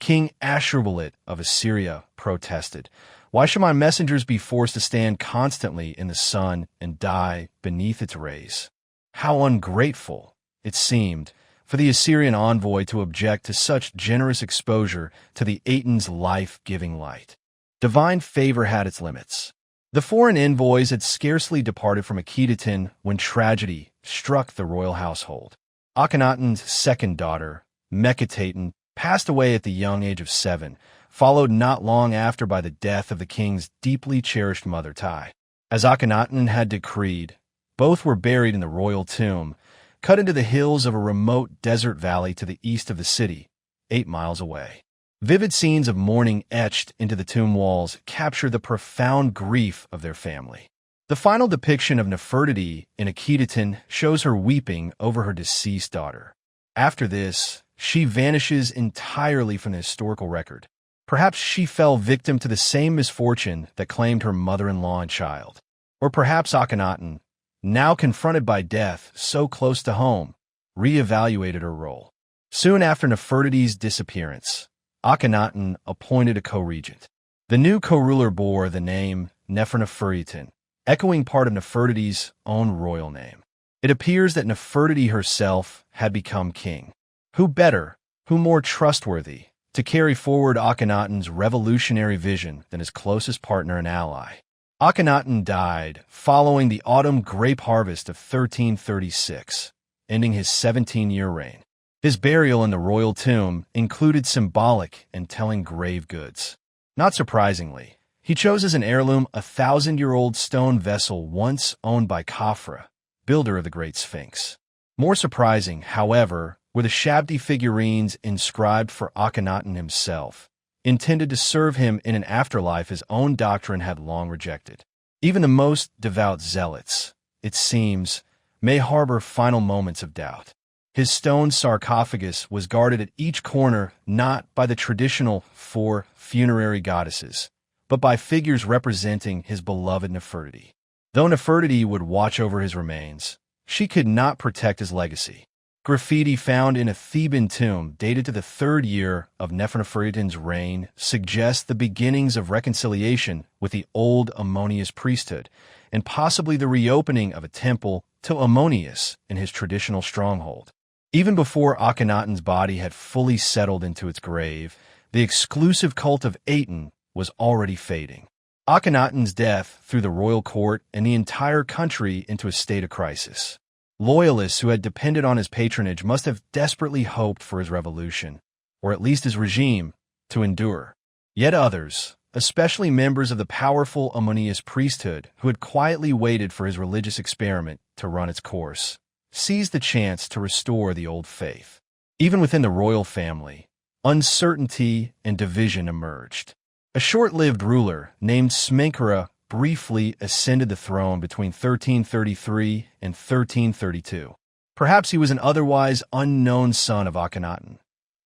King Ashurballit of Assyria protested, "Why should my messengers be forced to stand constantly in the sun and die beneath its rays?" How ungrateful, it seemed, for the Assyrian envoy to object to such generous exposure to the Aten's life-giving light. Divine favor had its limits. The foreign envoys had scarcely departed from Akhenaten when tragedy struck the royal household. Akhenaten's second daughter, Akhenaten, passed away at the young age of 7, followed not long after by the death of the king's deeply cherished mother Tai. As Akhenaten had decreed, both were buried in the royal tomb, cut into the hills of a remote desert valley to the east of the city, 8 miles away. Vivid scenes of mourning etched into the tomb walls capture the profound grief of their family. The final depiction of Nefertiti in Akhenaten shows her weeping over her deceased daughter. After this, she vanishes entirely from the historical record. Perhaps she fell victim to the same misfortune that claimed her mother-in-law and child. Or perhaps Akhenaten, now confronted by death so close to home, reevaluated her role. Soon after Nefertiti's disappearance, Akhenaten appointed a co-regent. The new co-ruler bore the name Nefertiti, echoing part of Nefertiti's own royal name. It appears that Nefertiti herself had become king. Who better, who more trustworthy, to carry forward Akhenaten's revolutionary vision than his closest partner and ally? Akhenaten died following the autumn grape harvest of 1336, ending his 17-year reign. His burial in the royal tomb included symbolic and telling grave goods. Not surprisingly, he chose as an heirloom a 1,000-year-old stone vessel once owned by Khafra, builder of the Great Sphinx. More surprising, however, were the Shabdi figurines inscribed for Akhenaten himself, intended to serve him in an afterlife his own doctrine had long rejected. Even the most devout zealots, it seems, may harbor final moments of doubt. His stone sarcophagus was guarded at each corner not by the traditional 4 funerary goddesses, but by figures representing his beloved Nefertiti. Though Nefertiti would watch over his remains, she could not protect his legacy. Graffiti found in a Theban tomb dated to the 3rd year of Nefertiti's reign suggests the beginnings of reconciliation with the old Ammonius priesthood and possibly the reopening of a temple to Ammonius in his traditional stronghold. Even before Akhenaten's body had fully settled into its grave, the exclusive cult of Aten was already fading. Akhenaten's death threw the royal court and the entire country into a state of crisis. Loyalists who had depended on his patronage must have desperately hoped for his revolution, or at least his regime, to endure. Yet others, especially members of the powerful Ammonius priesthood who had quietly waited for his religious experiment to run its course, seized the chance to restore the old faith. Even within the royal family, uncertainty and division emerged. A short-lived ruler named Smenkhera briefly ascended the throne between 1333 and 1332. Perhaps he was an otherwise unknown son of Akhenaten.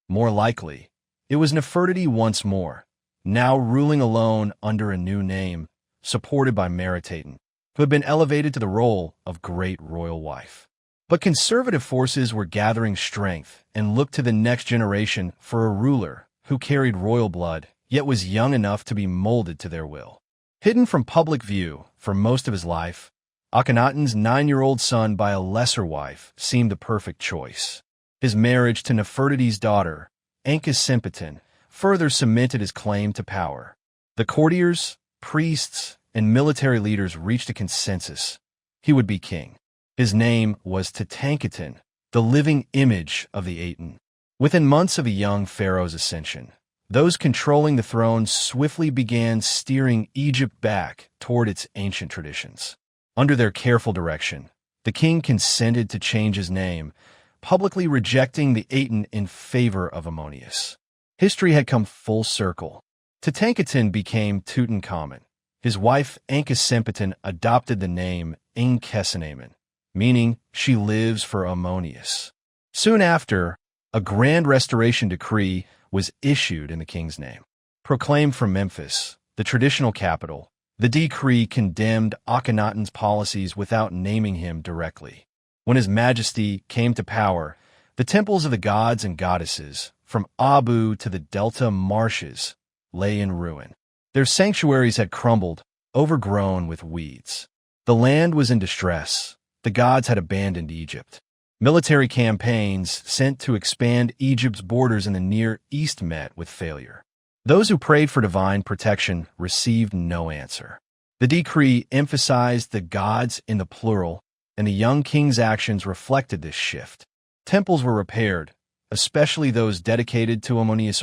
More likely, it was Nefertiti once more, now ruling alone under a new name, supported by Amenhotep, who had been elevated to the role of great royal wife. But conservative forces were gathering strength and looked to the next generation for a ruler who carried royal blood, yet was young enough to be molded to their will. Hidden from public view for most of his life, Akhenaten's 9-year-old son by a lesser wife seemed the perfect choice. His marriage to Nefertiti's daughter, Akhenaten, further cemented his claim to power. The courtiers, priests, and military leaders reached a consensus. He would be king. His name was Akhenaten, the living image of the Aten. Within months of a young pharaoh's ascension, those controlling the throne swiftly began steering Egypt back toward its ancient traditions. Under their careful direction, the king consented to change his name, publicly rejecting the Aten in favor of Ammonius. History had come full circle. Akhenaten became Tutankhamun. His wife Akhenaten adopted the name Akhenaten, meaning she lives for Ammonius. Soon after, a grand restoration decree was issued in the king's name. Proclaimed from Memphis, the traditional capital, the decree condemned Akhenaten's policies without naming him directly. When His Majesty came to power, the temples of the gods and goddesses, from Abu to the Delta marshes, lay in ruin. Their sanctuaries had crumbled, overgrown with weeds. The land was in distress. The gods had abandoned Egypt. Military campaigns sent to expand Egypt's borders in the Near East met with failure. Those who prayed for divine protection received no answer. The decree emphasized the gods in the plural, and the young king's actions reflected this shift. Temples were repaired, especially those dedicated to Ammonius.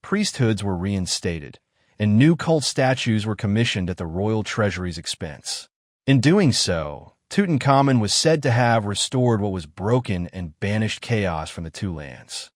Priesthoods were reinstated, and new cult statues were commissioned at the royal treasury's expense. In doing so, Tutankhamun was said to have restored what was broken and banished chaos from the two lands.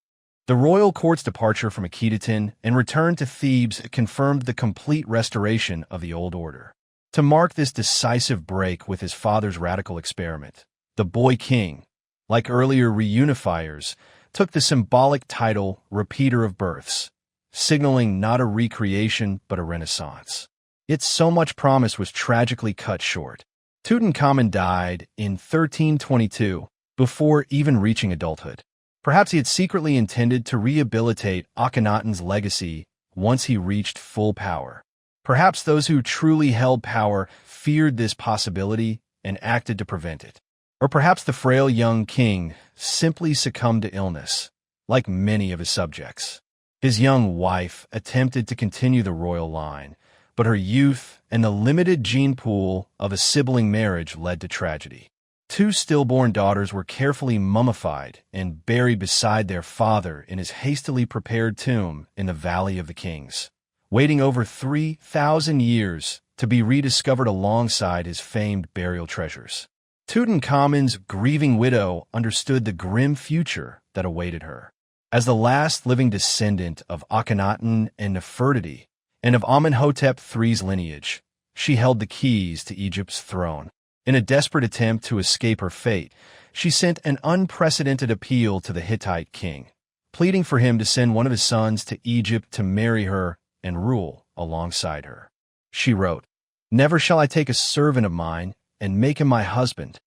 The royal court's departure from Akhenaten and return to Thebes confirmed the complete restoration of the old order. To mark this decisive break with his father's radical experiment, the boy king, like earlier reunifiers, took the symbolic title Repeater of Births, signaling not a recreation but a renaissance. Yet so much promise was tragically cut short. Tutankhamun died in 1322, before even reaching adulthood. Perhaps he had secretly intended to rehabilitate Akhenaten's legacy once he reached full power. Perhaps those who truly held power feared this possibility and acted to prevent it. Or perhaps the frail young king simply succumbed to illness, like many of his subjects. His young wife attempted to continue the royal line, but her youth and the limited gene pool of a sibling marriage led to tragedy. 2 stillborn daughters were carefully mummified and buried beside their father in his hastily prepared tomb in the Valley of the Kings, waiting over 3,000 years to be rediscovered alongside his famed burial treasures. Tutankhamun's grieving widow understood the grim future that awaited her. As the last living descendant of Akhenaten and Nefertiti, and of Amenhotep III's lineage, she held the keys to Egypt's throne. In a desperate attempt to escape her fate, she sent an unprecedented appeal to the Hittite king, pleading for him to send one of his sons to Egypt to marry her and rule alongside her. She wrote, "Never shall I take a servant of mine and make him my husband."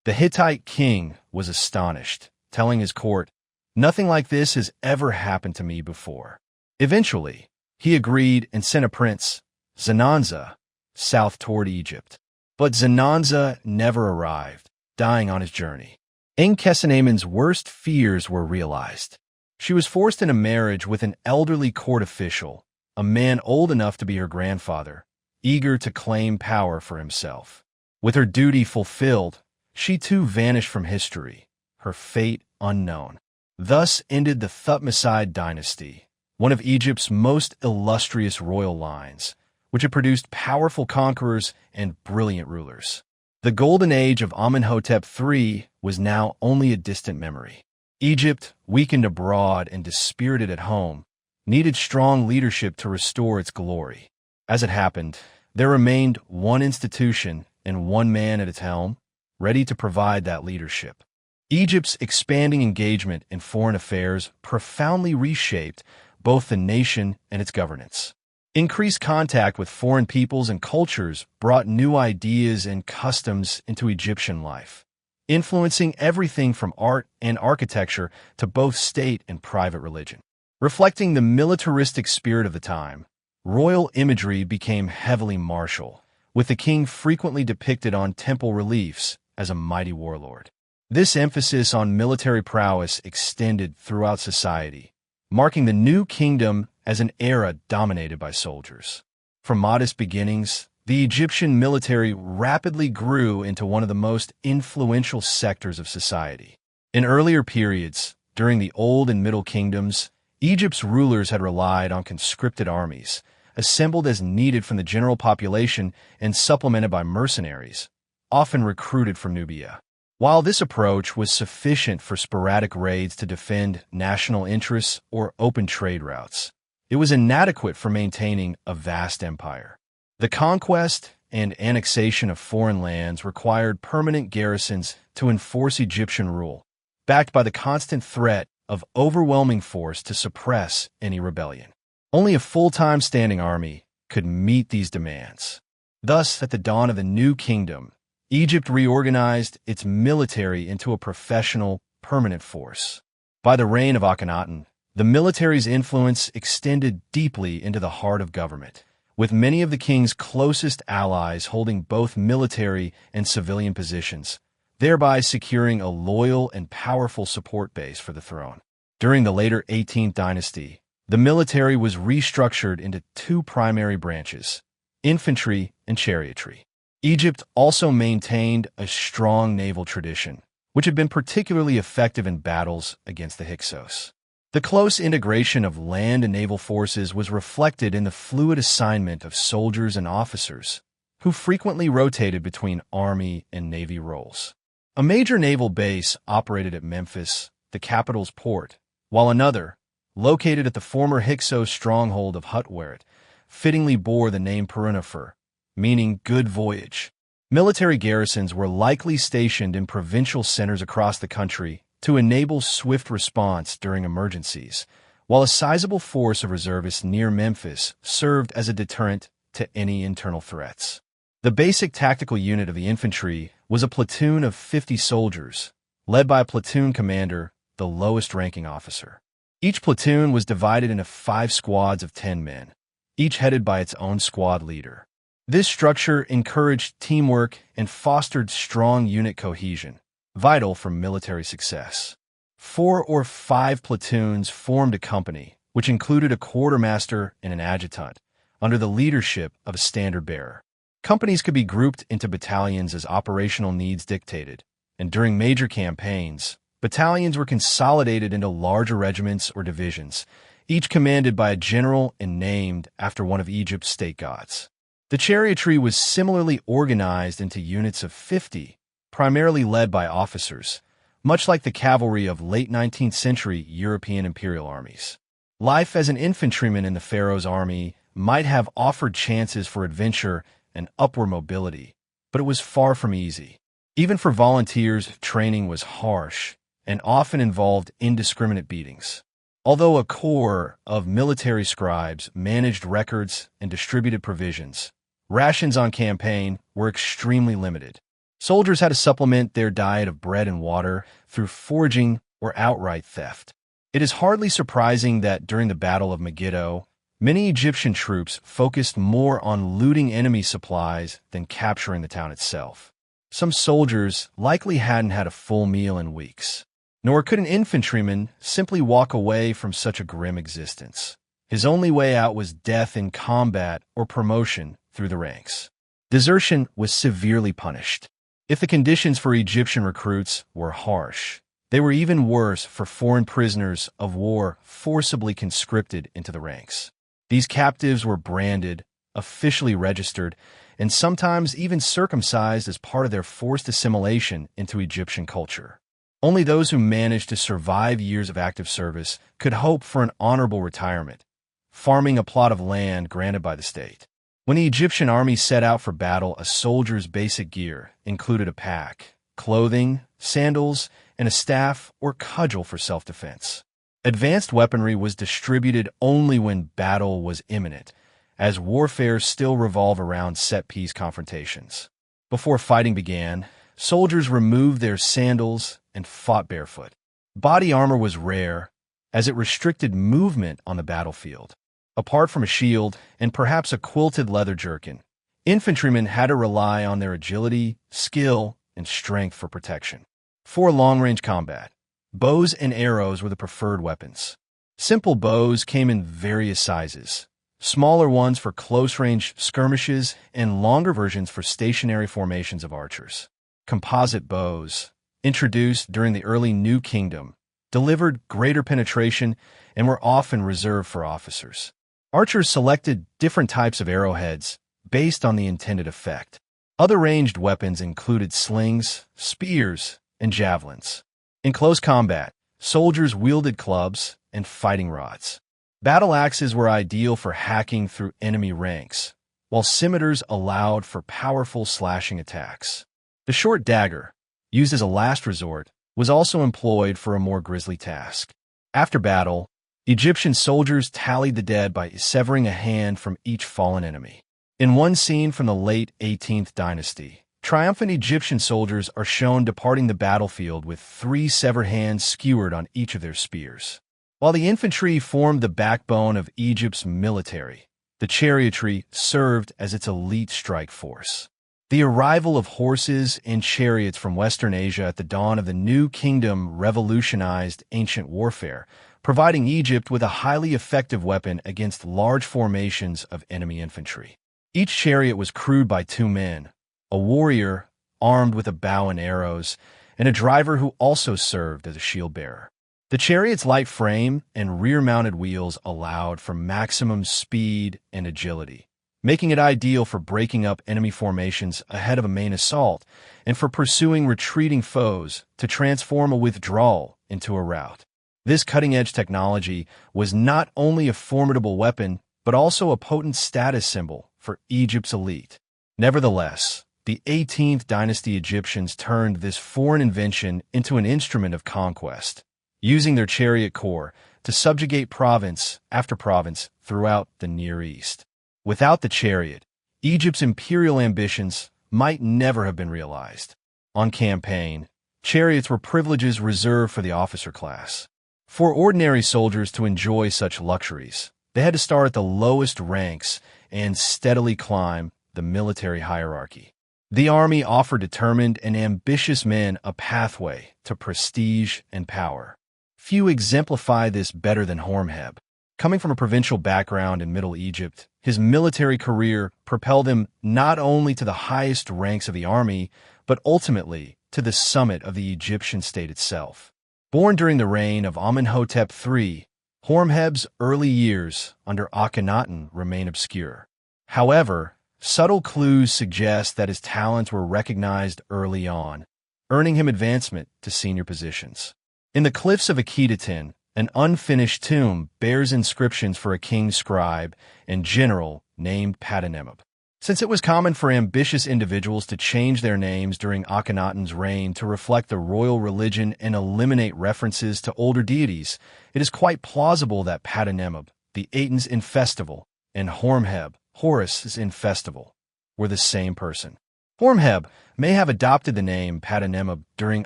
The Hittite king was astonished telling his court, "Nothing like this has ever happened to me before." Eventually, he agreed and sent a prince, Zenanza, south toward Egypt. But Zenanza never arrived, dying on his journey. Akhenaten's worst fears were realized. She was forced into marriage with an elderly court official, a man old enough to be her grandfather, eager to claim power for himself. With her duty fulfilled, she too vanished from history, her fate unknown. Thus ended the Thutmoside dynasty, one of Egypt's most illustrious royal lines, which had produced powerful conquerors and brilliant rulers. The golden age of Amenhotep III was now only a distant memory. Egypt, weakened abroad and dispirited at home, needed strong leadership to restore its glory. As it happened, there remained one institution and one man at its helm, ready to provide that leadership. Egypt's expanding engagement in foreign affairs profoundly reshaped both the nation and its governance. Increased contact with foreign peoples and cultures brought new ideas and customs into Egyptian life, influencing everything from art and architecture to both state and private religion. Reflecting the militaristic spirit of the time, royal imagery became heavily martial, with the king frequently depicted on temple reliefs as a mighty warlord. This emphasis on military prowess extended throughout society, marking the new kingdom as an era dominated by soldiers. From modest beginnings, the Egyptian military rapidly grew into one of the most influential sectors of society. In earlier periods, during the Old and Middle Kingdoms, Egypt's rulers had relied on conscripted armies, assembled as needed from the general population and supplemented by mercenaries, often recruited from Nubia. While this approach was sufficient for sporadic raids to defend national interests or open trade routes, it was inadequate for maintaining a vast empire. The conquest and annexation of foreign lands required permanent garrisons to enforce Egyptian rule, backed by the constant threat of overwhelming force to suppress any rebellion. Only a full-time standing army could meet these demands. Thus, at the dawn of the new kingdom, Egypt reorganized its military into a professional, permanent force. By the reign of Akhenaten, the military's influence extended deeply into the heart of government, with many of the king's closest allies holding both military and civilian positions, thereby securing a loyal and powerful support base for the throne. During the later 18th dynasty, the military was restructured into two primary branches, infantry and chariotry. Egypt also maintained a strong naval tradition, which had been particularly effective in battles against the Hyksos. The close integration of land and naval forces was reflected in the fluid assignment of soldiers and officers, who frequently rotated between army and navy roles. A major naval base operated at Memphis, the capital's port, while another, located at the former Hyksos stronghold of Hutweret, fittingly bore the name Perunefer, meaning good voyage. Military garrisons were likely stationed in provincial centers across the country to enable swift response during emergencies, while a sizable force of reservists near Memphis served as a deterrent to any internal threats. The basic tactical unit of the infantry was a platoon of 50 soldiers, led by a platoon commander, the lowest-ranking officer. Each platoon was divided into 5 squads of 10 men, each headed by its own squad leader. This structure encouraged teamwork and fostered strong unit cohesion, vital for military success. 4 or 5 platoons formed a company, which included a quartermaster and an adjutant, under the leadership of a standard-bearer. Companies could be grouped into battalions as operational needs dictated, and during major campaigns, battalions were consolidated into larger regiments or divisions, each commanded by a general and named after one of Egypt's state gods. The chariotry was similarly organized into units of 50, primarily led by officers, much like the cavalry of late 19th century European imperial armies. Life as an infantryman in the Pharaoh's army might have offered chances for adventure and upward mobility, but it was far from easy. Even for volunteers, training was harsh and often involved indiscriminate beatings. Although a corps of military scribes managed records and distributed provisions, rations on campaign were extremely limited. Soldiers had to supplement their diet of bread and water through foraging or outright theft. It is hardly surprising that during the Battle of Megiddo, many Egyptian troops focused more on looting enemy supplies than capturing the town itself. Some soldiers likely hadn't had a full meal in weeks, nor could an infantryman simply walk away from such a grim existence. His only way out was death in combat or promotion through the ranks. Desertion was severely punished. If the conditions for Egyptian recruits were harsh, they were even worse for foreign prisoners of war forcibly conscripted into the ranks. These captives were branded, officially registered, and sometimes even circumcised as part of their forced assimilation into Egyptian culture. Only those who managed to survive years of active service could hope for an honorable retirement, farming a plot of land granted by the state. When the Egyptian army set out for battle, a soldier's basic gear included a pack, clothing, sandals, and a staff or cudgel for self-defense. Advanced weaponry was distributed only when battle was imminent, as warfare still revolved around set-piece confrontations. Before fighting began, soldiers removed their sandals and fought barefoot. Body armor was rare, as it restricted movement on the battlefield. Apart from a shield and perhaps a quilted leather jerkin, infantrymen had to rely on their agility, skill, and strength for protection. For long-range combat, bows and arrows were the preferred weapons. Simple bows came in various sizes, smaller ones for close-range skirmishes and longer versions for stationary formations of archers. Composite bows, introduced during the early New Kingdom, delivered greater penetration and were often reserved for officers. Archers selected different types of arrowheads based on the intended effect. Other ranged weapons included slings, spears, and javelins. In close combat, soldiers wielded clubs and fighting rods. Battle axes were ideal for hacking through enemy ranks, while scimitars allowed for powerful slashing attacks. The short dagger, used as a last resort, was also employed for a more grisly task. After battle, Egyptian soldiers tallied the dead by severing a hand from each fallen enemy. In one scene from the late 18th dynasty, triumphant Egyptian soldiers are shown departing the battlefield with 3 severed hands skewered on each of their spears. While the infantry formed the backbone of Egypt's military, the chariotry served as its elite strike force. The arrival of horses and chariots from Western Asia at the dawn of the New Kingdom revolutionized ancient warfare, providing Egypt with a highly effective weapon against large formations of enemy infantry. Each chariot was crewed by 2 men, a warrior armed with a bow and arrows, and a driver who also served as a shield-bearer. The chariot's light frame and rear-mounted wheels allowed for maximum speed and agility, making it ideal for breaking up enemy formations ahead of a main assault and for pursuing retreating foes to transform a withdrawal into a rout. This cutting-edge technology was not only a formidable weapon, but also a potent status symbol for Egypt's elite. Nevertheless, the 18th dynasty Egyptians turned this foreign invention into an instrument of conquest, using their chariot corps to subjugate province after province throughout the Near East. Without the chariot, Egypt's imperial ambitions might never have been realized. On campaign, chariots were privileges reserved for the officer class. For ordinary soldiers to enjoy such luxuries, they had to start at the lowest ranks and steadily climb the military hierarchy. The army offered determined and ambitious men a pathway to prestige and power. Few exemplify this better than Horemheb. Coming from a provincial background in Middle Egypt, his military career propelled him not only to the highest ranks of the army, but ultimately to the summit of the Egyptian state itself. Born during the reign of Amenhotep III, Horemheb's early years under Akhenaten remain obscure. However, subtle clues suggest that his talents were recognized early on, earning him advancement to senior positions. In the cliffs of Akhenaten, an unfinished tomb bears inscriptions for a king scribe and general named Patanemub. Since it was common for ambitious individuals to change their names during Akhenaten's reign to reflect the royal religion and eliminate references to older deities, it is quite plausible that Patanemub, the Aten's infestival, and Horemheb, Horus's infestival, were the same person. Horemheb may have adopted the name Patanemub during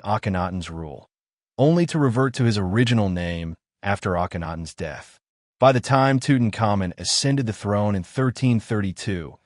Akhenaten's rule. only to revert to his original name after Akhenaten's death. By the time Tutankhamun ascended the throne in 1332,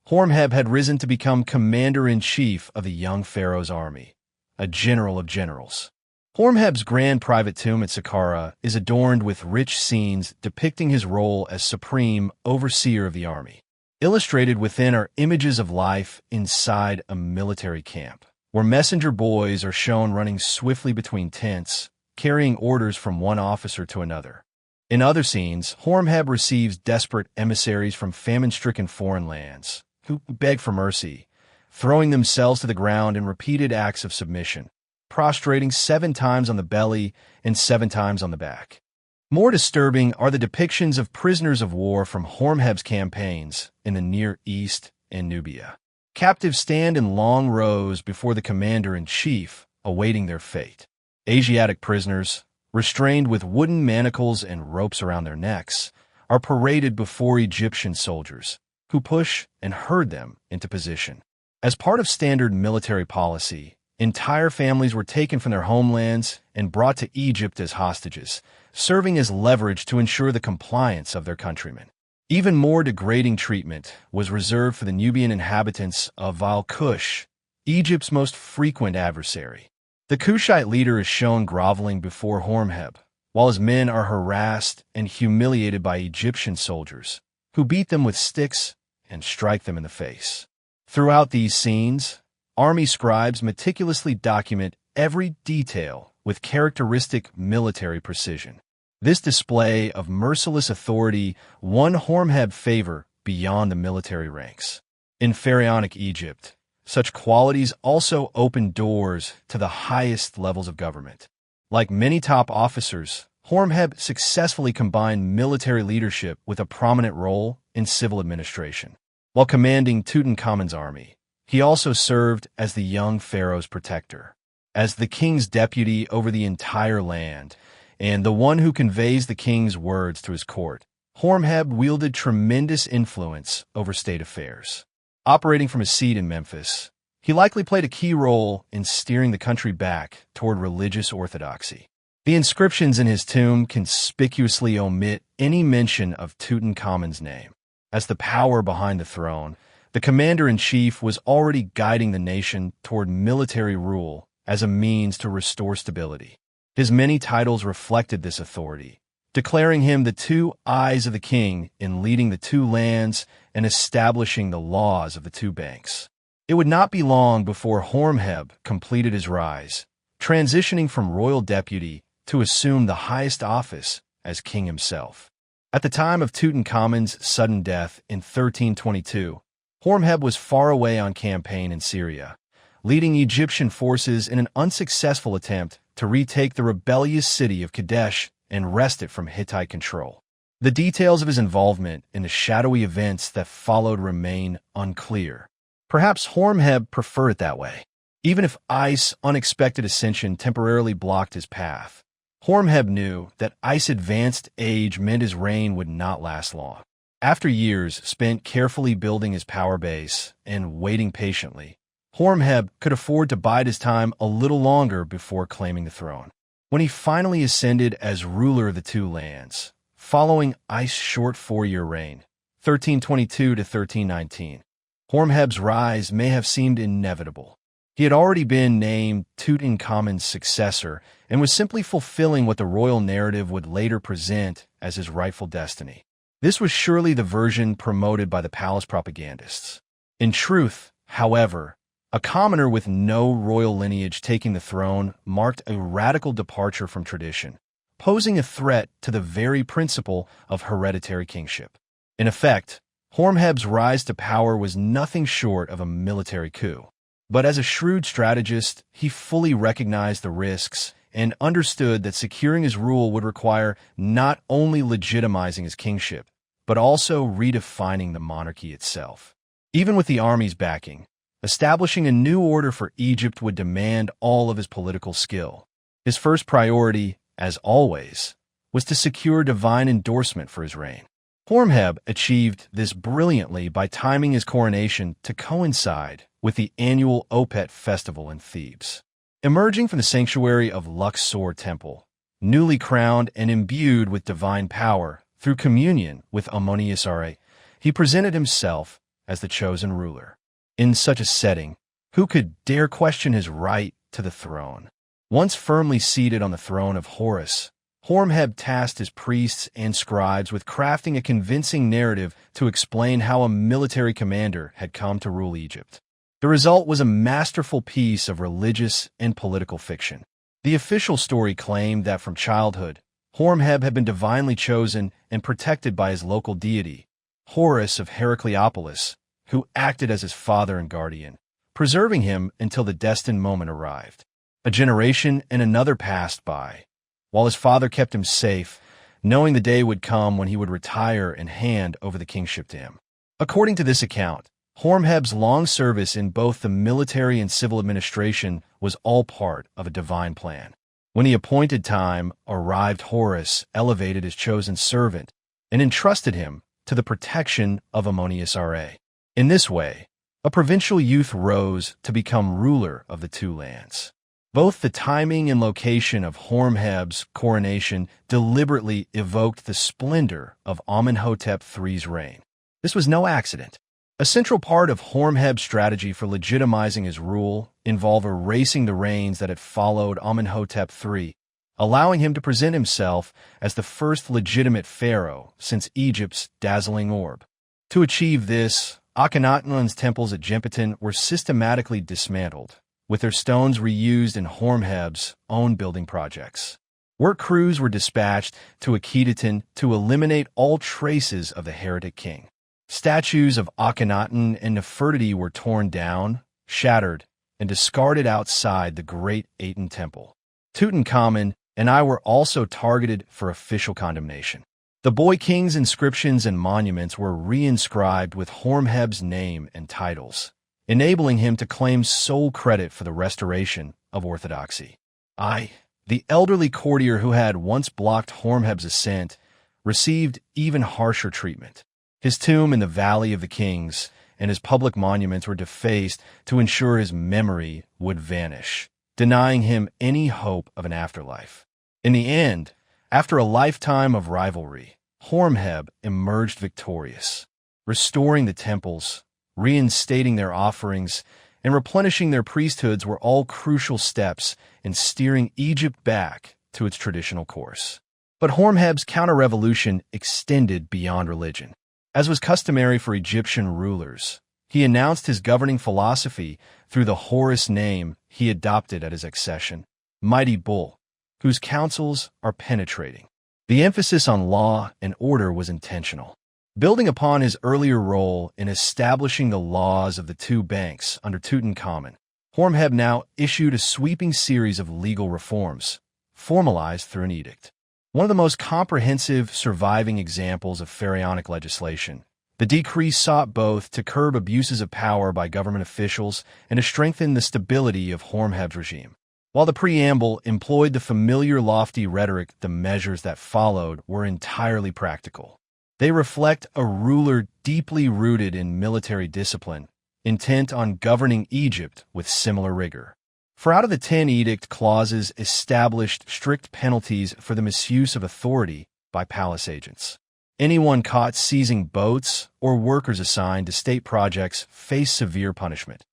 Horemheb had risen to become commander-in-chief of the young pharaoh's army, a general of generals. Horemheb's grand private tomb at Saqqara is adorned with rich scenes depicting his role as supreme overseer of the army. Illustrated within are images of life inside a military camp, where messenger boys are shown running swiftly between tents, carrying orders from one officer to another. In other scenes, Horemheb receives desperate emissaries from famine-stricken foreign lands, who beg for mercy, throwing themselves to the ground in repeated acts of submission, prostrating 7 times on the belly and 7 times on the back. More disturbing are the depictions of prisoners of war from Horemheb's campaigns in the Near East and Nubia. Captives stand in long rows before the commander-in-chief, awaiting their fate. Asiatic prisoners, restrained with wooden manacles and ropes around their necks, are paraded before Egyptian soldiers, who push and herd them into position. As part of standard military policy, entire families were taken from their homelands and brought to Egypt as hostages, serving as leverage to ensure the compliance of their countrymen. Even more degrading treatment was reserved for the Nubian inhabitants of Kush, Egypt's most frequent adversary. The Kushite leader is shown groveling before Horemheb, while his men are harassed and humiliated by Egyptian soldiers, who beat them with sticks and strike them in the face. Throughout these scenes, army scribes meticulously document every detail with characteristic military precision. This display of merciless authority won Horemheb favor beyond the military ranks. In pharaonic Egypt, such qualities also opened doors to the highest levels of government. Like many top officers, Horemheb successfully combined military leadership with a prominent role in civil administration. While commanding Tutankhamun's army, he also served as the young pharaoh's protector, as the king's deputy over the entire land, and the one who conveys the king's words to his court. Horemheb wielded tremendous influence over state affairs. Operating from his seat in Memphis, he likely played a key role in steering the country back toward religious orthodoxy. The inscriptions in his tomb conspicuously omit any mention of Tutankhamun's name. As the power behind the throne, the commander-in-chief was already guiding the nation toward military rule as a means to restore stability. His many titles reflected this authority, declaring him the 2 eyes of the king in leading the 2 lands and establishing the laws of the 2 banks. It would not be long before Horemheb completed his rise, transitioning from royal deputy to assume the highest office as king himself. At the time of Tutankhamun's sudden death in 1322, Horemheb was far away on campaign in Syria, leading Egyptian forces in an unsuccessful attempt to retake the rebellious city of Kadesh and wrest it from Hittite control. The details of his involvement in the shadowy events that followed remain unclear. Perhaps Horemheb preferred it that way. Even if Ice's unexpected ascension temporarily blocked his path, Horemheb knew that Ice's advanced age meant his reign would not last long. After years spent carefully building his power base and waiting patiently, Horemheb could afford to bide his time a little longer before claiming the throne. When he finally ascended as ruler of the 2 lands, following Ice's short 4-year reign, 1322 to 1319, Horemheb's rise may have seemed inevitable. He had already been named Tutankhamun's successor and was simply fulfilling what the royal narrative would later present as his rightful destiny. This was surely the version promoted by the palace propagandists. In truth, however, a commoner with no royal lineage taking the throne marked a radical departure from tradition, posing a threat to the very principle of hereditary kingship. In effect, Horemheb's rise to power was nothing short of a military coup. But as a shrewd strategist, he fully recognized the risks and understood that securing his rule would require not only legitimizing his kingship, but also redefining the monarchy itself. Even with the army's backing, establishing a new order for Egypt would demand all of his political skill. His first priority, as always, was to secure divine endorsement for his reign. Horemheb achieved this brilliantly by timing his coronation to coincide with the annual Opet festival in Thebes. Emerging from the sanctuary of Luxor Temple, newly crowned and imbued with divine power through communion with Amenhotep, he presented himself as the chosen ruler. In such a setting, who could dare question his right to the throne? Once firmly seated on the throne of Horus, Horemheb tasked his priests and scribes with crafting a convincing narrative to explain how a military commander had come to rule Egypt. The result was a masterful piece of religious and political fiction. The official story claimed that from childhood, Horemheb had been divinely chosen and protected by his local deity, Horus of Heracleopolis, who acted as his father and guardian, preserving him until the destined moment arrived. A generation and another passed by, while his father kept him safe, knowing the day would come when he would retire and hand over the kingship to him. According to this account, Horemheb's long service in both the military and civil administration was all part of a divine plan. When the appointed time arrived, Horus elevated his chosen servant and entrusted him to the protection of Amenhotep. In this way, a provincial youth rose to become ruler of the two lands. Both the timing and location of Horemheb's coronation deliberately evoked the splendor of Amenhotep III's reign. This was no accident. A central part of Horemheb's strategy for legitimizing his rule involved erasing the reigns that had followed Amenhotep III, allowing him to present himself as the first legitimate pharaoh since Egypt's dazzling orb. To achieve this, Akhenaten's temples at Gimpitan were systematically dismantled, with their stones reused in Horemheb's own building projects. Work crews were dispatched to Akhenaten to eliminate all traces of the Heretic king. Statues of Akhenaten and Nefertiti were torn down, shattered, and discarded outside the great Aten temple. Tutankhamun and I were also targeted for official condemnation. The boy king's inscriptions and monuments were reinscribed with Horemheb's name and titles, enabling him to claim sole credit for the restoration of orthodoxy. I, the elderly courtier who had once blocked Horemheb's ascent, received even harsher treatment. His tomb in the Valley of the Kings and his public monuments were defaced to ensure his memory would vanish, denying him any hope of an afterlife. In the end, after a lifetime of rivalry, Horemheb emerged victorious, restoring the temples, reinstating their offerings, and replenishing their priesthoods were all crucial steps in steering Egypt back to its traditional course. But Horemheb's counter-revolution extended beyond religion. As was customary for Egyptian rulers, he announced his governing philosophy through the Horus name he adopted at his accession, Mighty Bull, whose counsels are penetrating. The emphasis on law and order was intentional. Building upon his earlier role in establishing the laws of the two banks under Tutankhamun, Horemheb now issued a sweeping series of legal reforms, formalized through an edict. One of the most comprehensive surviving examples of pharaonic legislation, the decree sought both to curb abuses of power by government officials and to strengthen the stability of Horemheb's regime. While the preamble employed the familiar lofty rhetoric, the measures that followed were entirely practical. They reflect a ruler deeply rooted in military discipline, intent on governing Egypt with similar rigor. For out of the 10 edict clauses established strict penalties for the misuse of authority by palace agents. Anyone caught seizing boats or workers assigned to state projects faced severe punishment.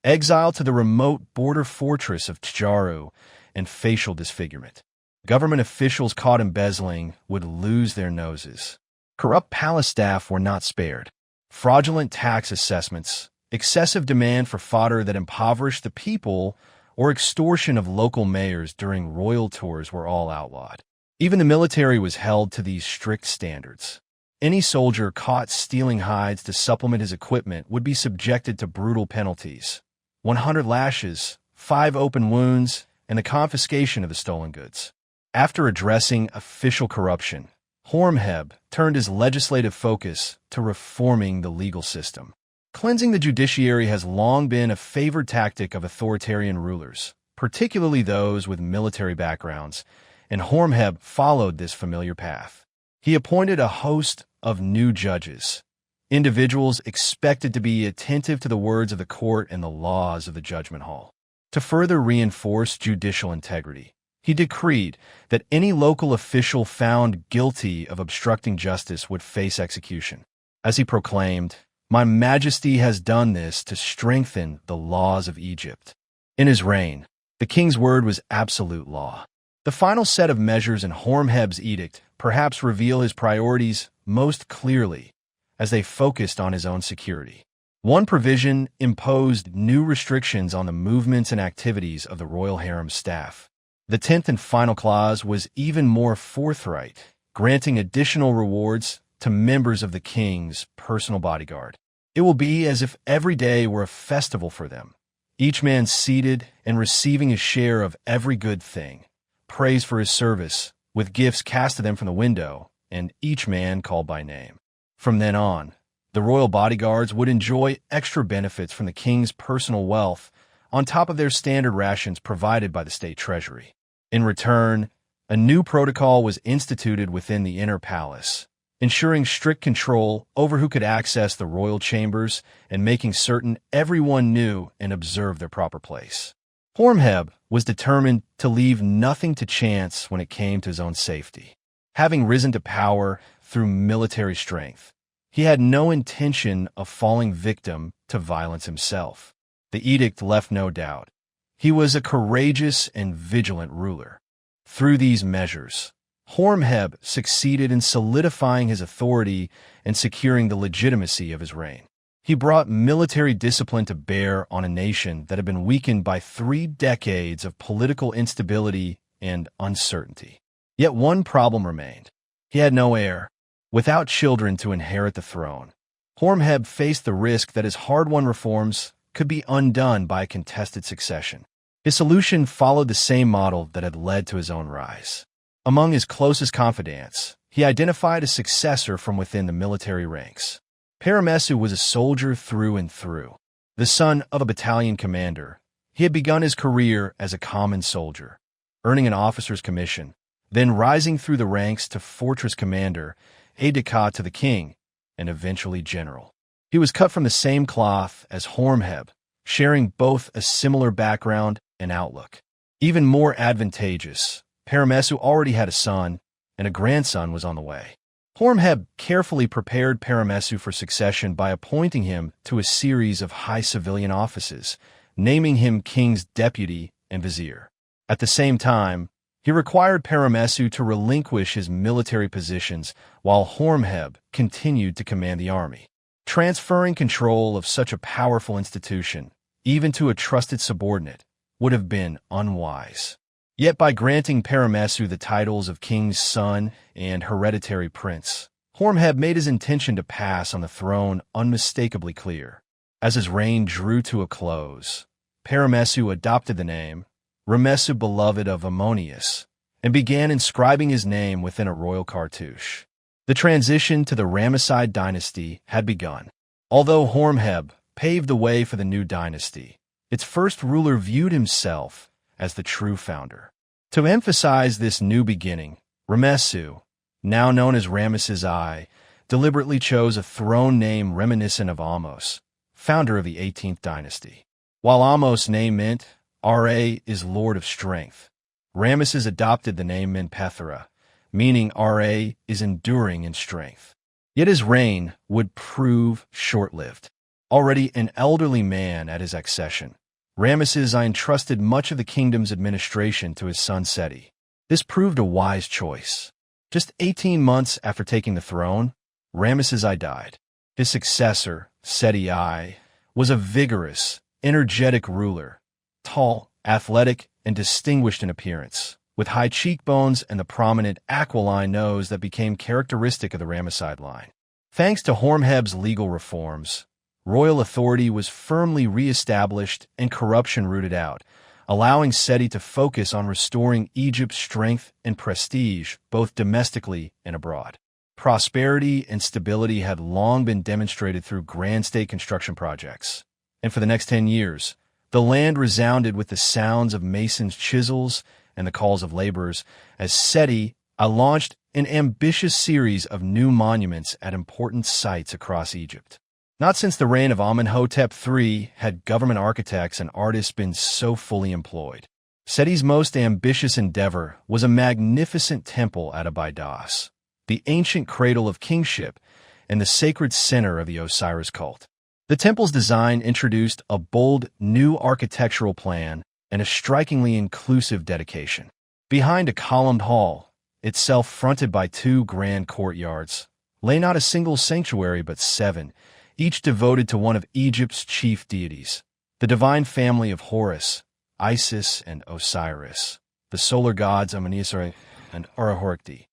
Exile to the remote border fortress of Tjaru and facial disfigurement. Government officials caught embezzling would lose their noses. Corrupt palace staff were not spared. Fraudulent tax assessments, excessive demand for fodder that impoverished the people, or extortion of local mayors during royal tours were all outlawed. Even the military was held to these strict standards. Any soldier caught stealing hides to supplement his equipment would be subjected to brutal penalties: 100 lashes, 5 open wounds, and the confiscation of the stolen goods. After addressing official corruption, Horemheb turned his legislative focus to reforming the legal system. Cleansing the judiciary has long been a favored tactic of authoritarian rulers, particularly those with military backgrounds, and Horemheb followed this familiar path. He appointed a host of new judges, individuals expected to be attentive to the words of the court and the laws of the judgment hall. To further reinforce judicial integrity, he decreed that any local official found guilty of obstructing justice would face execution. As he proclaimed, "My Majesty has done this to strengthen the laws of Egypt." In his reign, the king's word was absolute law. The final set of measures in Horemheb's edict perhaps reveal his priorities most clearly, as they focused on his own security. One provision imposed new restrictions on the movements and activities of the royal harem staff. The 10th and final clause was even more forthright, granting additional rewards to members of the king's personal bodyguard. It will be as if every day were a festival for them, each man seated and receiving his share of every good thing, praise for his service, with gifts cast to them from the window, and each man called by name. From then on, the royal bodyguards would enjoy extra benefits from the king's personal wealth on top of their standard rations provided by the state treasury. In return, a new protocol was instituted within the inner palace, ensuring strict control over who could access the royal chambers and making certain everyone knew and observed their proper place. Horemheb was determined to leave nothing to chance when it came to his own safety. Having risen to power through military strength, he had no intention of falling victim to violence himself. The edict left no doubt. He was a courageous and vigilant ruler. Through these measures, Horemheb succeeded in solidifying his authority and securing the legitimacy of his reign. He brought military discipline to bear on a nation that had been weakened by 3 decades of political instability and uncertainty. Yet one problem remained. He had no heir. Without children to inherit the throne, Horemheb faced the risk that his hard-won reforms could be undone by a contested succession. His solution followed the same model that had led to his own rise. Among his closest confidants, he identified a successor from within the military ranks. Paramesu was a soldier through and through. The son of a battalion commander, he had begun his career as a common soldier, earning an officer's commission, then rising through the ranks to fortress commander, aide-de-camp to the king, and eventually general. He was cut from the same cloth as Horemheb, sharing both a similar background and outlook. Even more advantageous, Paramesu already had a son, and a grandson was on the way. Horemheb carefully prepared Paramesu for succession by appointing him to a series of high civilian offices, naming him king's deputy and vizier. At the same time, he required Paramesu to relinquish his military positions while Horemheb continued to command the army. Transferring control of such a powerful institution, even to a trusted subordinate, would have been unwise. Yet by granting Paramesu the titles of king's son and hereditary prince, Horemheb made his intention to pass on the throne unmistakably clear. As his reign drew to a close, Paramesu adopted the name Ramesu, beloved of Ammonius, and began inscribing his name within a royal cartouche. The transition to the Ramesside dynasty had begun. Although Horemheb paved the way for the new dynasty, its first ruler viewed himself as the true founder. To emphasize this new beginning, Ramesu, now known as Ramesses I, deliberately chose a throne name reminiscent of Ahmose, founder of the 18th dynasty. While Ahmose's name meant Ra is Lord of Strength, Ramesses adopted the name Menpethera, meaning Ra is enduring in strength. Yet his reign would prove short-lived. Already an elderly man at his accession, Ramesses I entrusted much of the kingdom's administration to his son Seti. This proved a wise choice. Just 18 months after taking the throne, Ramesses I died. His successor, Seti I, was a vigorous, energetic ruler, tall, athletic, and distinguished in appearance, with high cheekbones and the prominent aquiline nose that became characteristic of the Ramesside line. Thanks to Horemheb's legal reforms, royal authority was firmly re-established and corruption rooted out, allowing Seti to focus on restoring Egypt's strength and prestige both domestically and abroad. Prosperity and stability had long been demonstrated through grand state construction projects, and for the next 10 years, the land resounded with the sounds of masons' chisels and the calls of laborers as Seti I launched an ambitious series of new monuments at important sites across Egypt. Not since the reign of Amenhotep III had government architects and artists been so fully employed. Seti's most ambitious endeavor was a magnificent temple at Abydos, the ancient cradle of kingship and the sacred center of the Osiris cult. The temple's design introduced a bold new architectural plan and a strikingly inclusive dedication. Behind a columned hall, itself fronted by two grand courtyards, lay not a single sanctuary but 7, each devoted to one of Egypt's chief deities, the divine family of Horus, Isis, and Osiris, the solar gods Amenhotep and Heretic,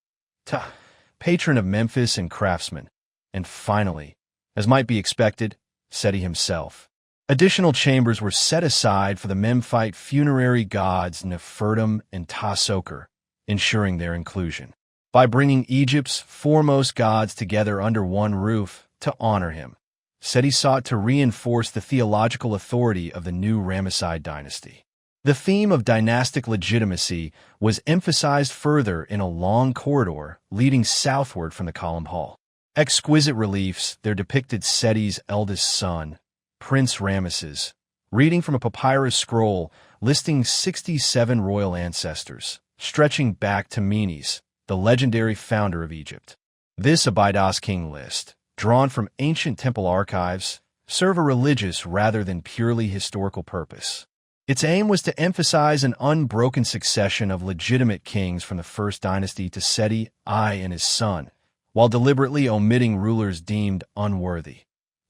patron of Memphis and craftsman, and finally, as might be expected, Seti himself. Additional chambers were set aside for the Memphite funerary gods Nefertum and Ta-Soker, ensuring their inclusion. By bringing Egypt's foremost gods together under one roof to honor him, Seti sought to reinforce the theological authority of the new Ramesside dynasty. The theme of dynastic legitimacy was emphasized further in a long corridor leading southward from the column hall. Exquisite reliefs there depicted Seti's eldest son, Prince Ramesses, reading from a papyrus scroll listing 67 royal ancestors, stretching back to Menes, the legendary founder of Egypt. This Abydos king list, drawn from ancient temple archives, serve a religious rather than purely historical purpose. Its aim was to emphasize an unbroken succession of legitimate kings from the first dynasty to Seti I and his son, while deliberately omitting rulers deemed unworthy.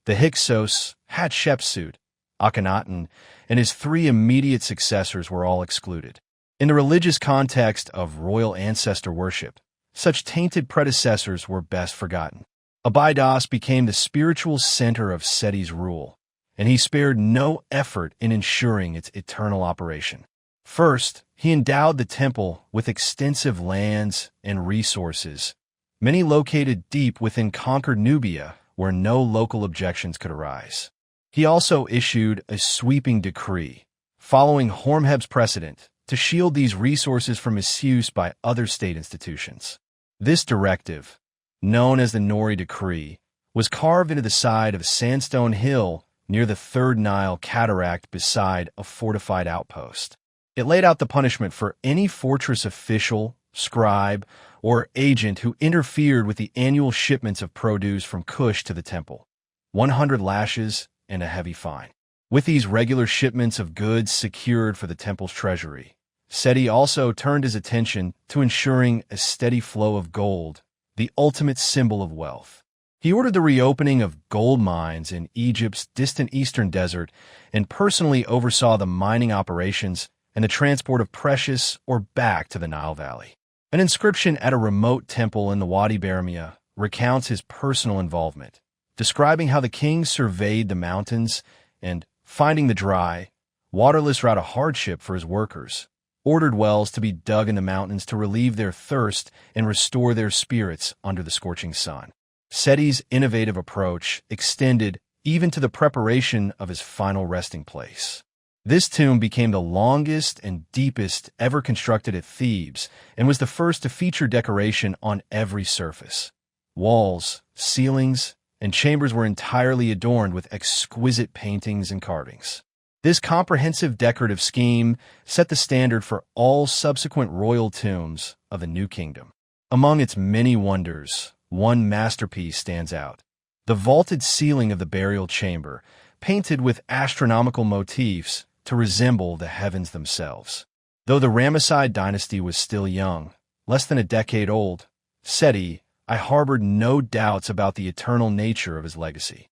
The Hyksos, Hatshepsut, Akhenaten, and his 3 immediate successors were all excluded. In the religious context of royal ancestor worship, such tainted predecessors were best forgotten. Abydos became the spiritual center of Seti's rule, and he spared no effort in ensuring its eternal operation. First, he endowed the temple with extensive lands and resources, many located deep within conquered Nubia, where no local objections could arise. He also issued a sweeping decree, following Horemheb's precedent, to shield these resources from misuse by other state institutions. This directive, known as the Nori Decree, was carved into the side of a sandstone hill near the Third Nile Cataract beside a fortified outpost. It laid out the punishment for any fortress official, scribe, or agent who interfered with the annual shipments of produce from Kush to the temple. 100 lashes and a heavy fine. With these regular shipments of goods secured for the temple's treasury, Seti also turned his attention to ensuring a steady flow of gold, the ultimate symbol of wealth. He ordered the reopening of gold mines in Egypt's distant eastern desert and personally oversaw the mining operations and the transport of precious ore back to the Nile Valley. An inscription at a remote temple in the Wadi Bermia recounts his personal involvement, describing how the king surveyed the mountains and, finding the dry, waterless route a hardship for his workers, ordered wells to be dug in the mountains to relieve their thirst and restore their spirits under the scorching sun. Seti's innovative approach extended even to the preparation of his final resting place. This tomb became the longest and deepest ever constructed at Thebes and was the first to feature decoration on every surface. Walls, ceilings, and chambers were entirely adorned with exquisite paintings and carvings. This comprehensive decorative scheme set the standard for all subsequent royal tombs of the New Kingdom. Among its many wonders, one masterpiece stands out: the vaulted ceiling of the burial chamber, painted with astronomical motifs to resemble the heavens themselves. Though the Ramesside dynasty was still young, less than a decade old, Seti I harbored no doubts about the eternal nature of his legacy.